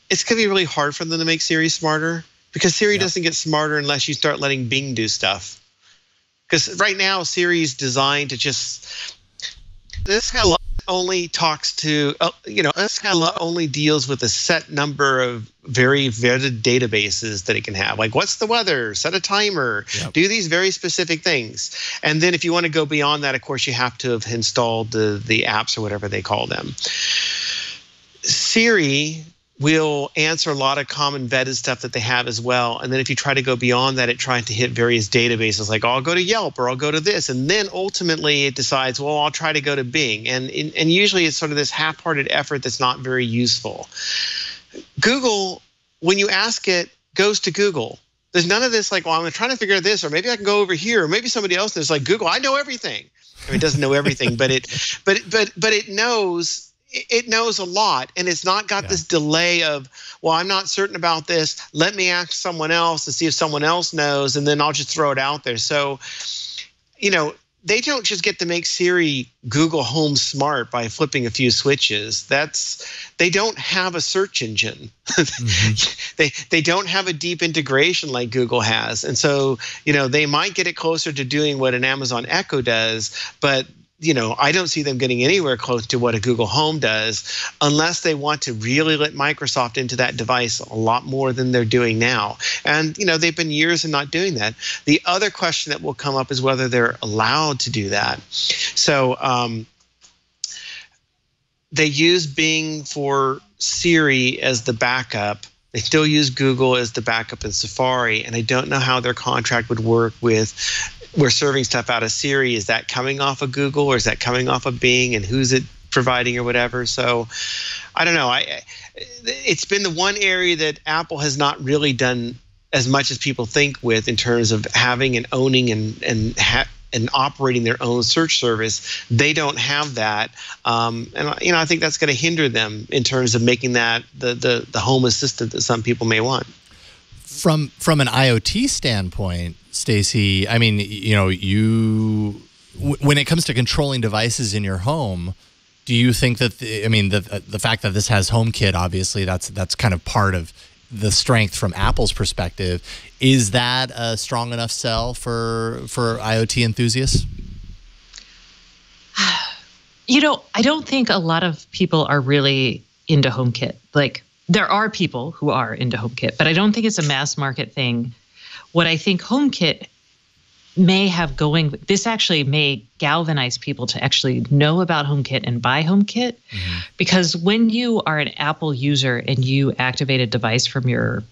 it's going to be really hard for them to make Siri smarter, because Siri doesn't get smarter unless you start letting Bing do stuff. Because right now, Siri's designed to just, this kind of only talks to, this kind of only deals with a set number of very vetted databases that it can have. Like, what's the weather? Set a timer. Do these very specific things. And then if you want to go beyond that, of course, you have to have installed the apps or whatever they call them. Siri will answer a lot of common vetted stuff that they have as well. And then if you try to go beyond that, it tries to hit various databases, like, oh, I'll go to Yelp or I'll go to this. And then ultimately it decides, well, I'll try to go to Bing. And usually it's sort of this half-hearted effort that's not very useful. Google, when you ask it, goes to Google. There's none of this like, well, I'm trying to figure out this, or maybe I can go over here, or maybe somebody else knows. Like, Google, I know everything. I mean, it doesn't know everything, but it knows. It knows a lot, and it's not got this delay of, well, I'm not certain about this. Let me ask someone else to see if someone else knows, and then I'll just throw it out there. So, they don't just get to make Siri Google Home smart by flipping a few switches. They don't have a search engine. Mm-hmm. They don't have a deep integration like Google has. And so, they might get it closer to doing what an Amazon Echo does, but I don't see them getting anywhere close to what a Google Home does, unless they want to really let Microsoft into that device a lot more than they're doing now. And, they've been years in not doing that. The other question that will come up is whether they're allowed to do that. So they use Bing for Siri as the backup. They still use Google as the backup in Safari, and I don't know how their contract would work with, we're serving stuff out of Siri. Is that coming off of Google, or is that coming off of Bing, and who's it providing or whatever? So I don't know. It's been the one area that Apple has not really done as much as people think with, in terms of having and owning and and operating their own search service, they don't have that. And I think that's going to hinder them in terms of making that the home assistant that some people may want. From an IoT standpoint, Stacey, I mean, when it comes to controlling devices in your home, do you think that the fact that this has HomeKit, obviously that's kind of part of the strength from Apple's perspective, is that a strong enough sell for IoT enthusiasts? I don't think a lot of people are really into HomeKit. Like, there are people who are into HomeKit, but I don't think it's a mass market thing. What I think HomeKit may have going, this actually may galvanize people to actually know about HomeKit and buy HomeKit, because when you are an Apple user and you activate a device from your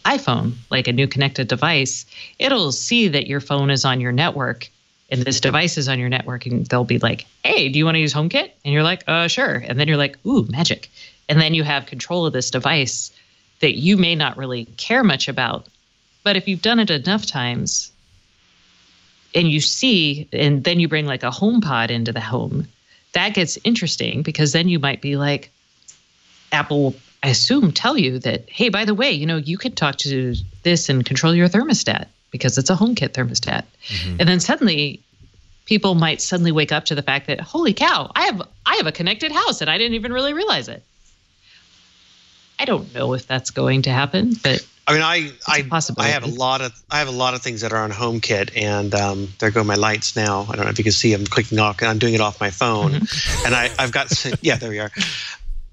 iPhone, like a new connected device, it'll see that your phone is on your network and this device is on your network, and they'll be like, hey, do you want to use HomeKit? And you're like, sure. And then you're like, ooh, magic. And then you have control of this device that you may not really care much about. But if you've done it enough times, and you see, and then you bring like a HomePod into the home, that gets interesting, because then you might be like, Apple, I assume, tell you that, hey, by the way, you could talk to this and control your thermostat because it's a HomeKit thermostat. And then suddenly people might suddenly wake up to the fact that, holy cow, I have a connected house and I didn't even really realize it. I don't know if that's going to happen, but I mean, I have a lot of things that are on HomeKit, and there go my lights now. I don't know if you can see them clicking off. I'm doing it off my phone, and I've got there we are.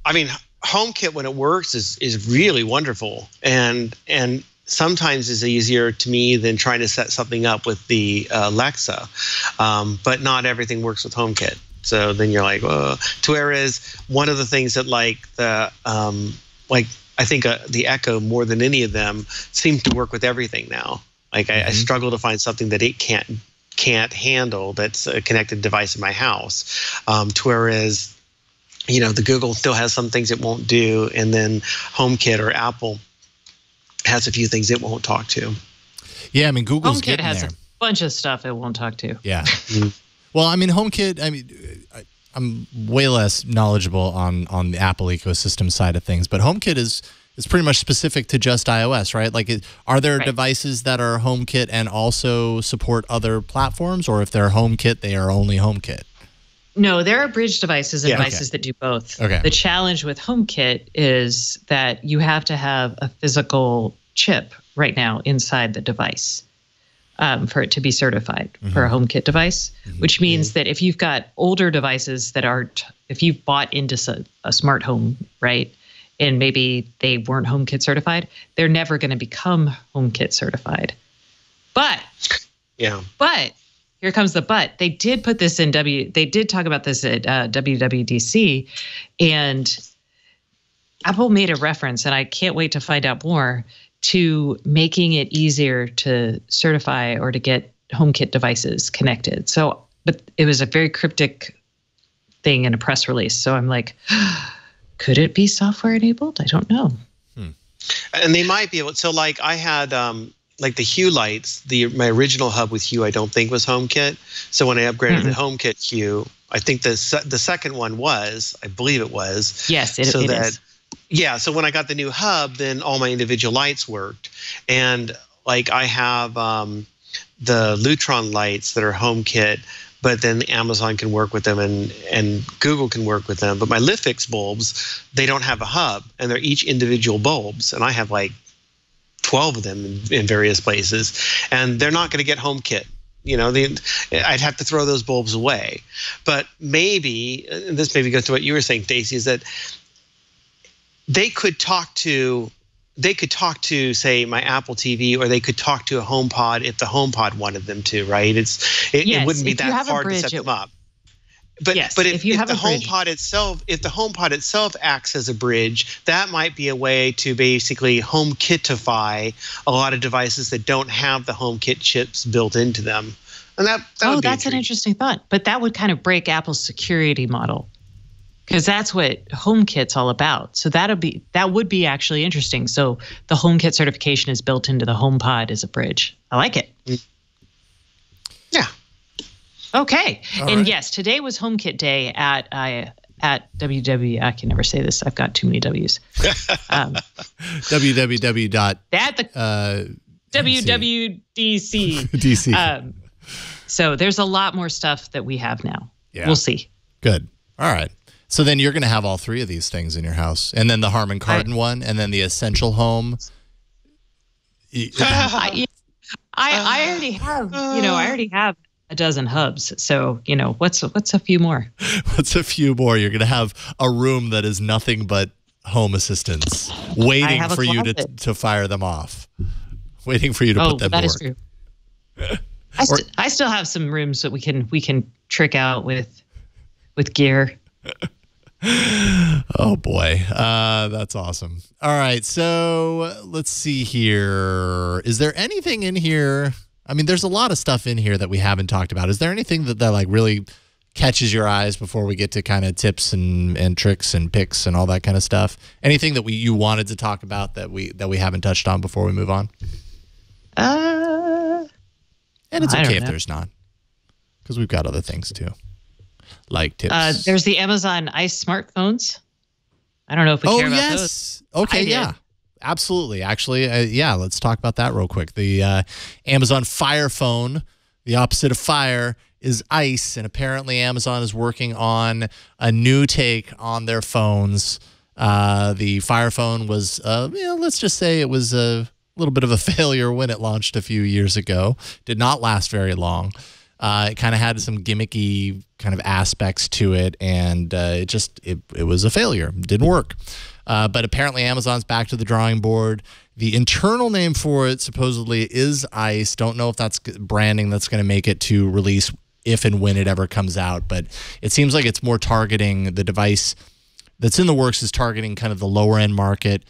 I mean, HomeKit, when it works, is really wonderful, and sometimes is easier to me than trying to set something up with the Alexa. But not everything works with HomeKit, so then you're like, to whereas one of the things that I think the Echo, more than any of them, seems to work with everything now. Like I struggle to find something that it can't handle that's a connected device in my house. To whereas, the Google still has some things it won't do, and then HomeKit or Apple has a few things it won't talk to. Yeah, I mean, Google's HomeKit has a bunch of stuff it won't talk to. Yeah. Well, I mean, HomeKit, I'm way less knowledgeable on the Apple ecosystem side of things, but HomeKit is pretty much specific to just iOS, right? Like, are there devices that are HomeKit and also support other platforms, or if they're HomeKit, they are only HomeKit? No, there are bridge devices and devices that do both. Okay. The challenge with HomeKit is that you have to have a physical chip right now inside the device for it to be certified for a HomeKit device, which means that if you've got older devices that if you've bought into a smart home, right, and maybe they weren't HomeKit certified, they're never going to become HomeKit certified. But here comes the but. They did put this in they did talk about this at WWDC, and Apple made a reference, and I can't wait to find out more, to making it easier to certify or to get HomeKit devices connected. So, but it was a very cryptic thing in a press release. So I'm like, could it be software enabled? I don't know. And they might be able. So, like, I had like the Hue lights. My original hub with Hue, I don't think was HomeKit. So when I upgraded the HomeKit Hue, I think the second one was. I believe it was. Yes, it is. Yeah, so when I got the new hub, then all my individual lights worked. And like I have the Lutron lights that are HomeKit, but then Amazon can work with them and Google can work with them. But my Litfix bulbs, they don't have a hub, and they're each individual bulbs. And I have like 12 of them in various places, and they're not going to get HomeKit. I'd have to throw those bulbs away. But maybe, and this maybe goes to what you were saying, Stacey, is that they could talk to, say, my Apple TV, or they could talk to a HomePod if the HomePod wanted them to, right? It wouldn't be that hard to set them up. But if the HomePod itself acts as a bridge, that might be a way to basically HomeKitify a lot of devices that don't have the HomeKit chips built into them. And that's an interesting thought. But that would kind of break Apple's security model, because that's what HomeKit's all about. So that would be actually interesting. So the HomeKit certification is built into the HomePod as a bridge. I like it. Yeah. Okay. All And right. yes, today was HomeKit Day at WW. I can never say this. I've got too many W's. www. At the WWDC. DC. So there's a lot more stuff that we have now. Yeah. We'll see. Good. All right. So then you're going to have all three of these things in your house, and then the Harman Kardon one, and then the Essential Home. I already have, I already have a dozen hubs. So, what's a few more? What's a few more? You're going to have a room that is nothing but home assistants waiting for you to fire them off, waiting for you to put them to work. That is true. I still have some rooms that we can trick out with gear. Oh boy, that's awesome. All right, so let's see here. Is there anything in here? I mean, there's a lot of stuff in here that we haven't talked about. Is there anything that like really catches your eyes before we get to kind of tips and tricks and picks and all that kind of stuff? Anything that you wanted to talk about that we haven't touched on before we move on? And it's okay if there's not, because we've got other things too, like tips. There's the Amazon Ice smartphones. I don't know if we care about those. Okay, yeah. Absolutely. Actually, let's talk about that real quick. The Amazon Fire Phone, the opposite of Fire, is Ice, and apparently Amazon is working on a new take on their phones. The Fire Phone was, let's just say it was a little bit of a failure when it launched a few years ago. Did not last very long. It kind of had some gimmicky kind of aspects to it, and it was a failure. Didn't work. But apparently Amazon's back to the drawing board. The internal name for it supposedly is Ice. Don't know if that's branding that's going to make it to release if and when it ever comes out. But it seems like it's more targeting the device that's in the works is targeting kind of the lower end market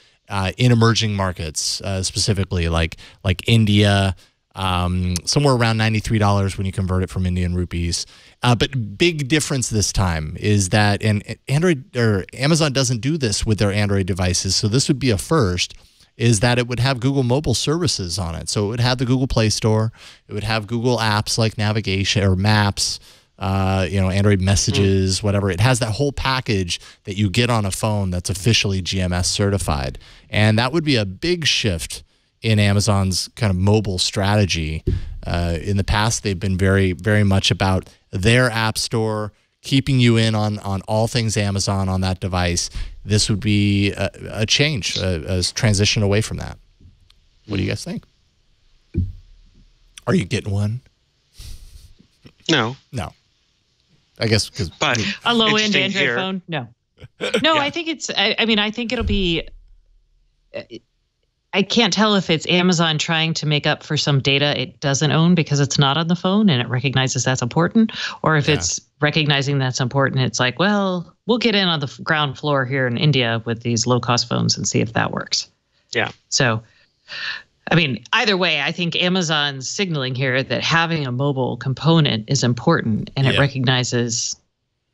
in emerging markets, specifically like India. Somewhere around $93 when you convert it from Indian rupees. But big difference this time is that, and Android or Amazon doesn't do this with their Android devices, so this would be a first, is that it would have Google mobile services on it. So it would have the Google Play Store, it would have Google apps like navigation or maps, Android messages, whatever. It has that whole package that you get on a phone that's officially GMS certified. And that would be a big shift in Amazon's kind of mobile strategy. In the past, they've been very, very much about their app store, keeping you in on all things Amazon on that device. This would be a change, a transition away from that. What do you guys think? Are you getting one? No. I guess because a low-end Android phone? No. No, I think it's, I think it'll be, I can't tell if it's Amazon trying to make up for some data it doesn't own because it's not on the phone and it recognizes that's important, or if it's recognizing that's important, it's like, well, we'll get in on the ground floor here in India with these low-cost phones and see if that works. Yeah. So, either way, I think Amazon's signaling here that having a mobile component is important, and it recognizes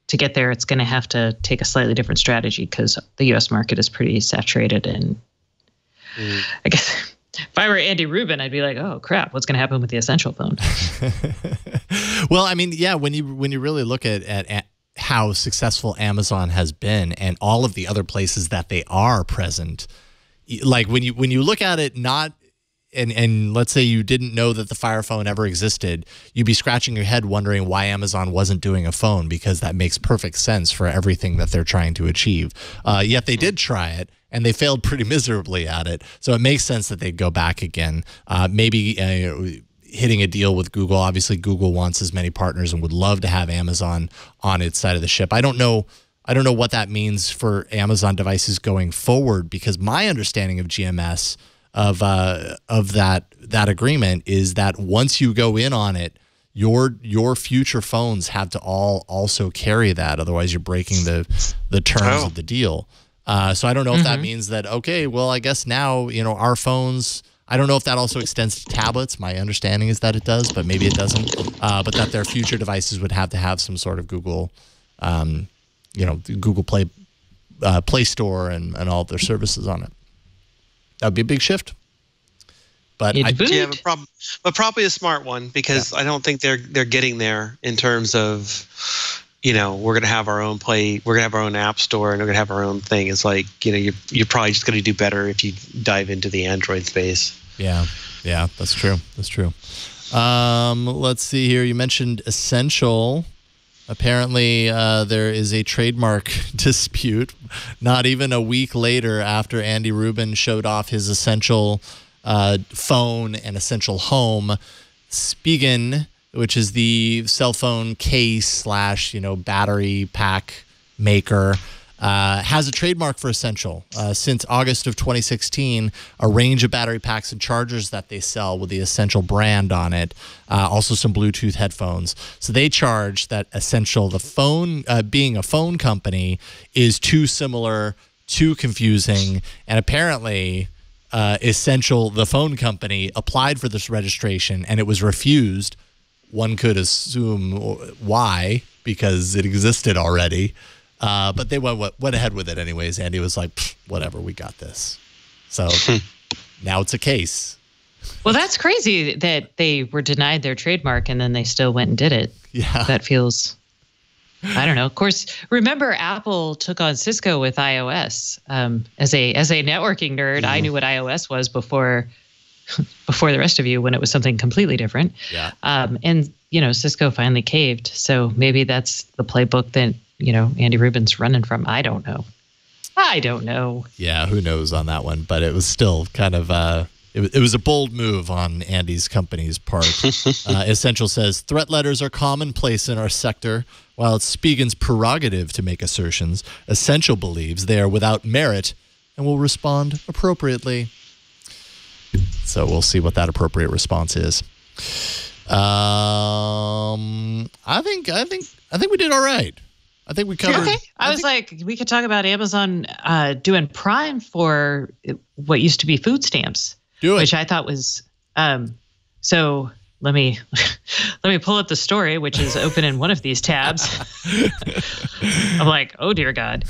to get there, it's going to have to take a slightly different strategy because the U.S. market is pretty saturated. And I guess if I were Andy Rubin, I'd be like, oh, crap, what's going to happen with the Essential phone? Well, when you really look at how successful Amazon has been and all of the other places that they are present, like when you look at it, and let's say you didn't know that the Fire Phone ever existed, you'd be scratching your head wondering why Amazon wasn't doing a phone, because that makes perfect sense for everything that they're trying to achieve. Yet they did try it, and they failed pretty miserably at it. So it makes sense that they'd go back again. Maybe hitting a deal with Google. Obviously, Google wants as many partners and would love to have Amazon on its side of the ship. I don't know what that means for Amazon devices going forward, because my understanding of GMS of that agreement is that once you go in on it, your future phones have to all also carry that. Otherwise, you're breaking the terms of the deal. So I don't know if that means that, okay, well, I guess now, our phones, I don't know if that also extends to tablets. My understanding is that it does, but maybe it doesn't. But that their future devices would have to have some sort of Google, Google Play Store and all of their services on it. That would be a big shift. But yeah, but probably a smart one, because I don't think they're getting there in terms of, we're going to have our own we're going to have our own app store, and we're going to have our own thing. It's like, you're probably just going to do better if you dive into the Android space. Yeah, that's true. Let's see here. You mentioned Essential. Apparently, there is a trademark dispute. Not even a week later, after Andy Rubin showed off his Essential phone and Essential home, Spigen, which is the cell phone case / battery pack maker, has a trademark for Essential. Since August of 2016, a range of battery packs and chargers that they sell with the Essential brand on it, also some Bluetooth headphones. So they charge that Essential, the phone, being a phone company, is too similar, too confusing, and apparently Essential, the phone company, applied for this registration and it was refused. One could assume why, because it existed already. But they went ahead with it anyways. Andy was like, whatever, we got this. So now it's a case. Well, that's crazy that they were denied their trademark and then they still went and did it. Yeah. That feels, I don't know. Of course, remember Apple took on Cisco with iOS. As a networking nerd, I knew what iOS was before the rest of you, when it was something completely different. Yeah. And, Cisco finally caved. So maybe that's the playbook that, Andy Rubin's running from. I don't know. Yeah, who knows on that one? But it was still kind of it was a bold move on Andy's company's part. Essential says threat letters are commonplace in our sector. While it's Spigen's prerogative to make assertions, Essential believes they are without merit and will respond appropriately. So we'll see what that appropriate response is. I think we did all right. I think we covered. Okay. I was like, we could talk about Amazon doing Prime for what used to be food stamps. Do it. Which I thought was so. Let me pull up the story, which is open in one of these tabs. I'm like, oh dear God.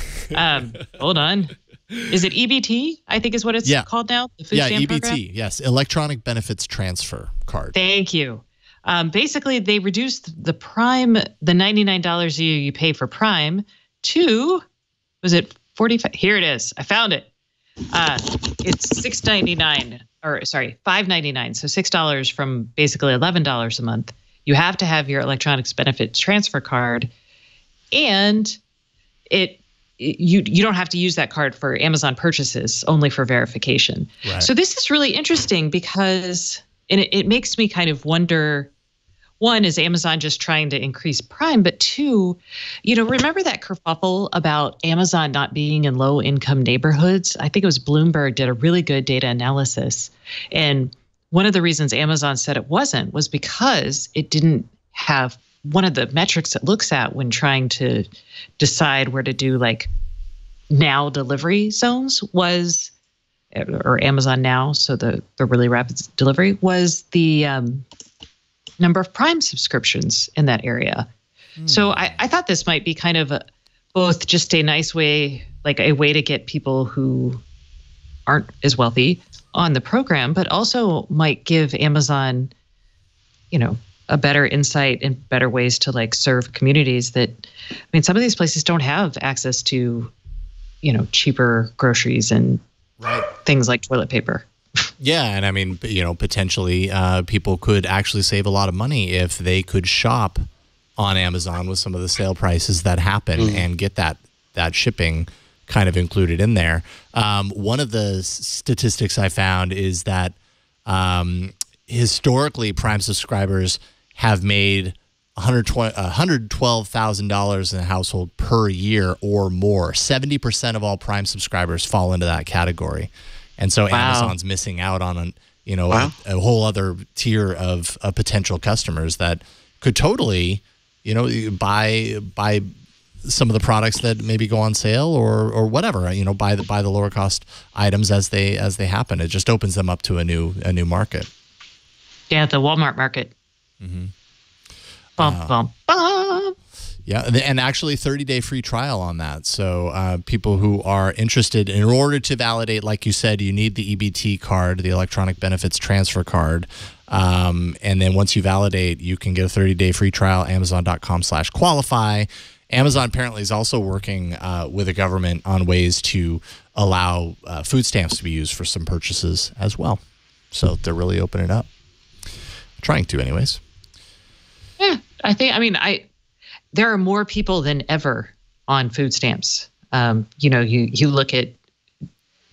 Hold on. Is it EBT? I think is what it's called now. The food stamp EBT. program? Yes, Electronic Benefits Transfer Card. Thank you. Basically, they reduced the Prime, the $99 you pay for Prime to, was it $45? Here it is. I found it. It's $6.99, or sorry, $5.99. So $6 from basically $11 a month. You have to have your Electronics Benefits Transfer Card, and you don't have to use that card for Amazon purchases, only for verification. Right. So this is really interesting because it makes me kind of wonder, one, is Amazon just trying to increase Prime? But two, remember that kerfuffle about Amazon not being in low-income neighborhoods? I think it was Bloomberg did a really good data analysis. And one of the reasons Amazon said it wasn't was because it didn't have one of the metrics it looks at when trying to decide where to do like now delivery zones was, or Amazon Now, so the really rapid delivery, was the number of Prime subscriptions in that area. So I thought this might be kind of both just a nice way, like a way to get people who aren't as wealthy on the program, but also might give Amazon, a better insight and better ways to like serve communities that, some of these places don't have access to, cheaper groceries and things like toilet paper. Yeah, and potentially people could actually save a lot of money if they could shop on Amazon with some of the sale prices that happen and get that shipping kind of included in there. One of the statistics I found is that historically Prime subscribers have made $112,000 in a household per year or more. 70% of all Prime subscribers fall into that category. And so Amazon's missing out on a whole other tier of potential customers that could totally, buy some of the products that maybe go on sale or whatever, buy the lower cost items as they happen. It just opens them up to a new market. Yeah, the Walmart market. Mm-hmm. Bum, bum, bum. Yeah, and actually 30-day free trial on that. So people who are interested, in order to validate, like you said, you need the EBT card, the electronic benefits transfer card. And then once you validate, you can get a 30-day free trial, amazon.com/qualify. Amazon apparently is also working with the government on ways to allow food stamps to be used for some purchases as well. So they're really opening it up. Trying to, anyways. Yeah, there are more people than ever on food stamps. You look at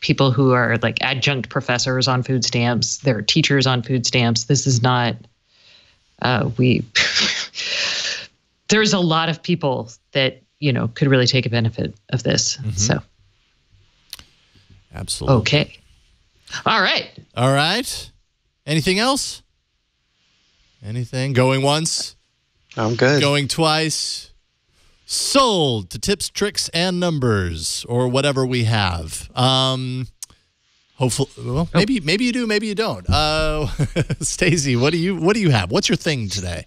people who are like adjunct professors on food stamps. There are teachers on food stamps. This is not, there's a lot of people that, could really take a benefit of this. Mm-hmm. So. Absolutely. Okay. All right. Anything else? Anything? Going once? I'm good. Going twice. Sold to tips, tricks, and numbers, or whatever we have. Hopefully, well, maybe you do, maybe you don't. Stacey, what do you have? What's your thing today?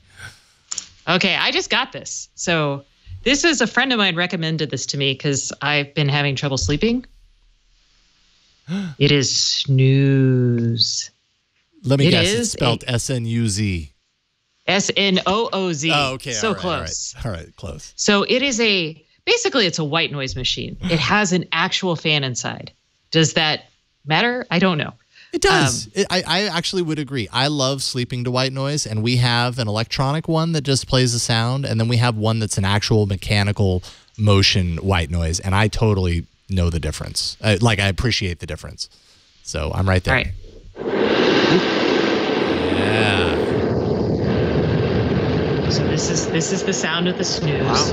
Okay, I just got this. So this is a friend of mine recommended this to me because I've been having trouble sleeping. It is Snooz. Let me guess. It's spelled S-N-U-Z. S-N-O-O-Z. Oh, okay. So all right, close. All right, close. So it is basically it's a white noise machine. It has an actual fan inside. Does that matter? I don't know. It does. I actually would agree. I love sleeping to white noise, and we have an electronic one that just plays the sound, and then we have one that's an actual mechanical motion white noise, and I totally know the difference. I appreciate the difference. So I'm right there. All right. Yeah. So this is the sound of the Snooz. Wow.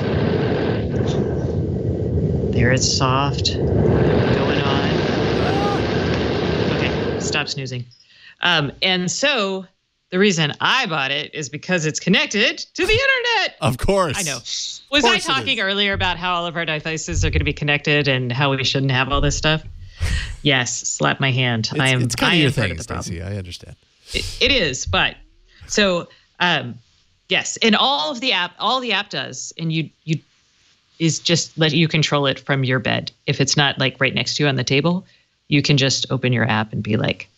There it's soft. Going on. Okay, stop snoozing. And so the reason I bought it is because it's connected to the internet. Of course. I know. Was I talking earlier about how all of our devices are going to be connected and how we shouldn't have all this stuff? Yes, slap my hand. It's kind of your thing, part of the problem. Stacey. I understand. It is, but so yes, and all the app does, and you is just let you control it from your bed. If it's not like right next to you on the table, you can just open your app and be like,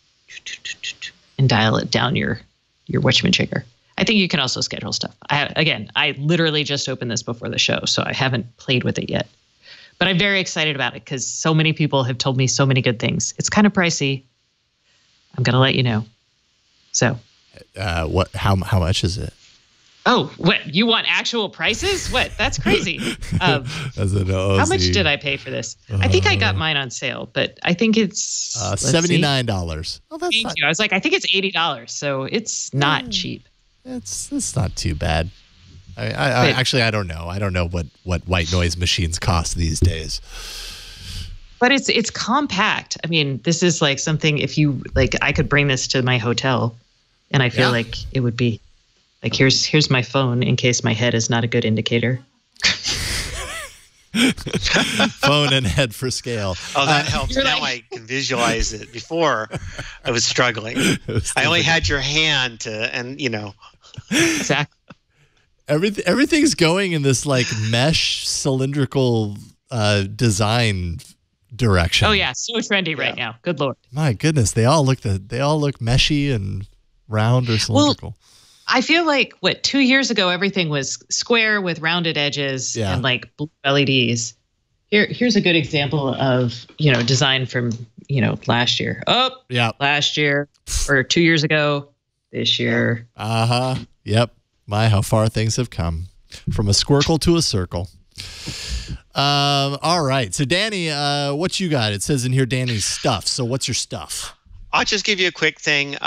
and dial it down your Watchman shaker. I think you can also schedule stuff. I literally just opened this before the show, so I haven't played with it yet. But I'm very excited about it because so many people have told me so many good things. It's kind of pricey. I'm going to let you know. So. How much is it? Oh, what? You want actual prices? What? That's crazy. As an OZ. How much did I pay for this? I think I got mine on sale, but I think it's $79. Oh, Thank you. I was like, I think it's $80, so it's not cheap. It's not too bad. I don't know. I don't know what white noise machines cost these days. But it's compact. I mean, this is like something if you like I could bring this to my hotel and I feel like it would be like here's my phone in case my head is not a good indicator. Phone and head for scale. Oh, that helps. Now I can visualize it. Before I was struggling. I only had your hand Exactly. Everything's going in this like mesh cylindrical design direction. Oh yeah, so trendy right now. Good Lord. My goodness, they all look meshy and round or cylindrical. Well, I feel like 2 years ago everything was square with rounded edges and like blue LEDs. Here's a good example of design from last year. Last year or 2 years ago. This year. Yep. My, how far things have come from a squircle to a circle. All right. So, Danny, what you got? It says in here, Danny's stuff. So, what's your stuff? I'll just give you a quick thing.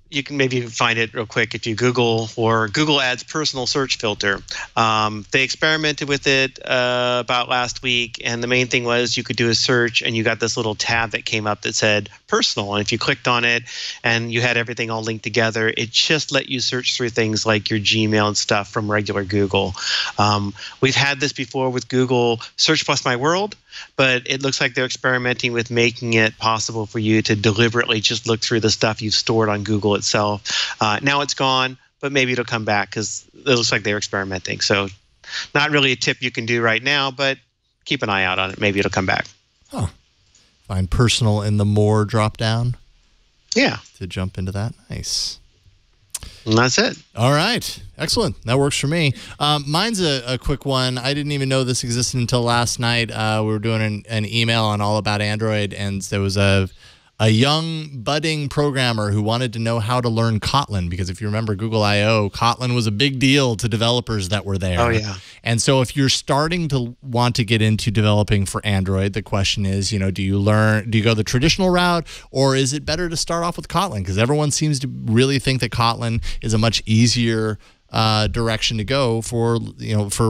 You can maybe find it real quick if you Google for Google Ads personal search filter. They experimented with it about last week, and the main thing was you could do a search, and you got this little tab that came up that said personal. And if you clicked on it and you had everything all linked together, it just let you search through things like your Gmail and stuff from regular Google. We've had this before with Google Search Plus My World, but it looks like they're experimenting with making it possible for you to deliberately just look through the stuff you've stored on Google itself. Now it's gone, but maybe it'll come back because it looks like they're experimenting. So not really a tip you can do right now, but keep an eye out on it. Maybe it'll come back. Huh. Find personal in the more drop down. Yeah. To jump into that. Nice. And that's it. All right. Excellent. That works for me. Mine's a quick one. I didn't even know this existed until last night. We were doing an email on All About Android, and there was a young budding programmer who wanted to know how to learn Kotlin, because if you remember Google I/O, Kotlin was a big deal to developers that were there. Oh, yeah. And so if you're starting to want to get into developing for Android, the question is, do you go the traditional route, or is it better to start off with Kotlin? Because everyone seems to really think that Kotlin is a much easier direction to go for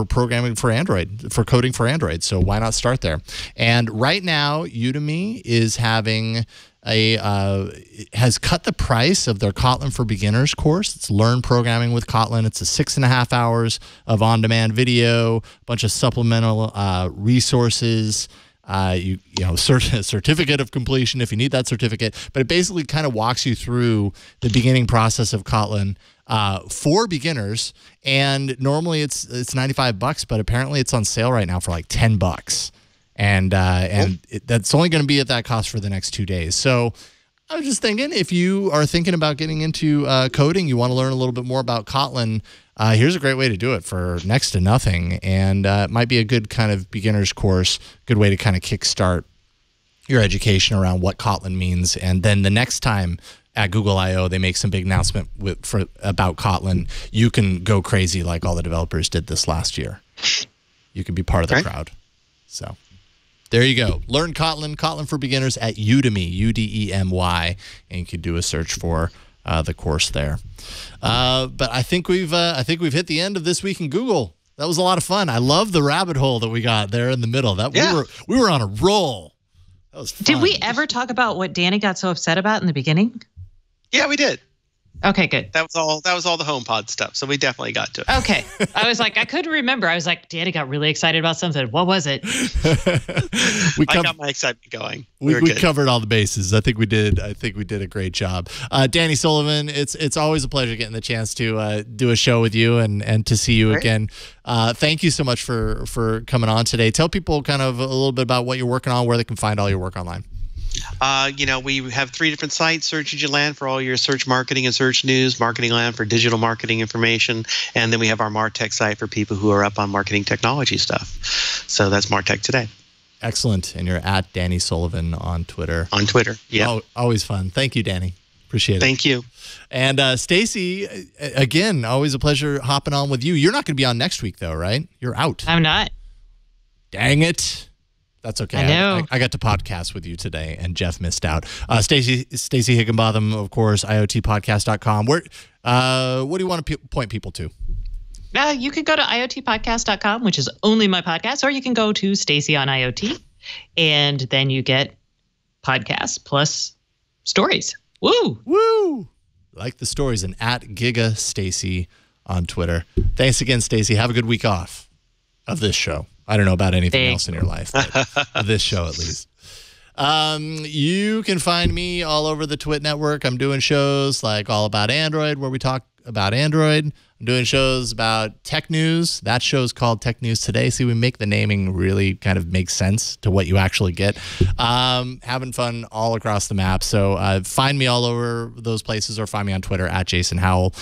programming for Android, for coding for Android. So why not start there? And right now, Udemy is having has cut the price of their Kotlin for Beginners course. It's Learn Programming with Kotlin. It's a 6.5 hours of on-demand video, a bunch of supplemental resources. Certificate of completion if you need that certificate. But it basically kind of walks you through the beginning process of Kotlin for beginners. And normally it's $95, but apparently it's on sale right now for like $10. And that's only going to be at that cost for the next 2 days. So I was just thinking, if you are thinking about getting into coding, you want to learn a little bit more about Kotlin, here's a great way to do it for next to nothing. And it might be a good kind of beginner's course, good way to kind of kickstart your education around what Kotlin means. And then the next time at Google I/O they make some big announcement about Kotlin, you can go crazy like all the developers did this last year. You can be part of the crowd. So there you go. Learn Kotlin for Beginners at Udemy, Udemy, and you can do a search for the course there. But I think we've hit the end of This Week in Google. That was a lot of fun. I love the rabbit hole that we got there in the middle. We were on a roll. That was fun. Did we ever talk about what Danny got so upset about in the beginning? Yeah, we did. Okay, good. That was all the HomePod stuff. So we definitely got to it. Okay. I was like, I couldn't remember. I was like, Danny got really excited about something. What was it? I got my excitement going. We covered all the bases. I think we did a great job. Danny Sullivan, it's always a pleasure getting the chance to do a show with you and to see you again. Thank you so much for coming on today. Tell people kind of a little bit about what you're working on, where they can find all your work online. We have 3 different sites: Search Engine Land for all your search marketing and search news, Marketing Land for digital marketing information, and then we have our MarTech site for people who are up on marketing technology stuff. So that's MarTech Today. Excellent. And you're at Danny Sullivan on Twitter. On Twitter, yeah. Oh, always fun. Thank you, Danny. Appreciate it. Thank you. And Stacey, again, always a pleasure hopping on with you. You're not going to be on next week, though, right? You're out. I'm not. Dang it. That's okay. I know. I got to podcast with you today, and Jeff missed out. Stacey Higginbotham, of course, IoTpodcast.com. What do you want to point people to? You can go to IoTpodcast.com, which is only my podcast, or you can go to Stacey on IoT, and then you get podcasts plus stories. Woo! Woo! Like the stories, and at Giga Stacey on Twitter. Thanks again, Stacey. Have a good week off of this show. I don't know about anything else in your life, but this show at least. You can find me all over the Twit network. I'm doing shows like All About Android, where we talk about Android. I'm doing shows about tech news. That show's called Tech News Today. See, we make the naming really kind of make sense to what you actually get. Having fun all across the map. So find me all over those places, or find me on Twitter at Jason Howell.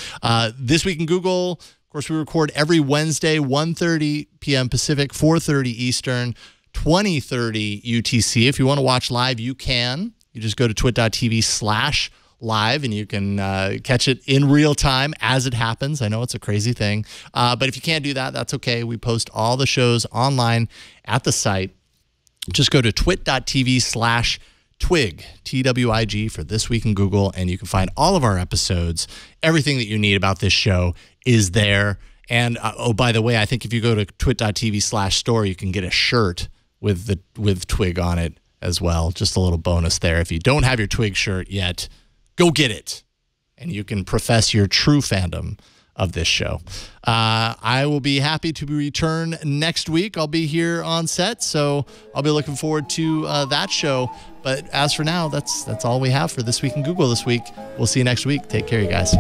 This Week in Google. Of course, we record every Wednesday, 1:30 p.m. Pacific, 4:30 Eastern, 20:30 UTC. If you want to watch live, you can. You just go to twit.tv/live, and you can catch it in real time as it happens. I know it's a crazy thing. But if you can't do that, that's okay. We post all the shows online at the site. Just go to twit.tv/twig, TWIG, for This Week in Google, and you can find all of our episodes. Everything that you need about this show is there. And oh, by the way, I think if you go to twit.tv/store, you can get a shirt with Twig on it as well. Just a little bonus there. If you don't have your Twig shirt yet, go get it, and you can profess your true fandom of this show. I will be happy to return next week. I'll be here on set, so I'll be looking forward to that show. But as for now, that's all we have for This Week in Google this week. We'll see you next week. Take care, you guys.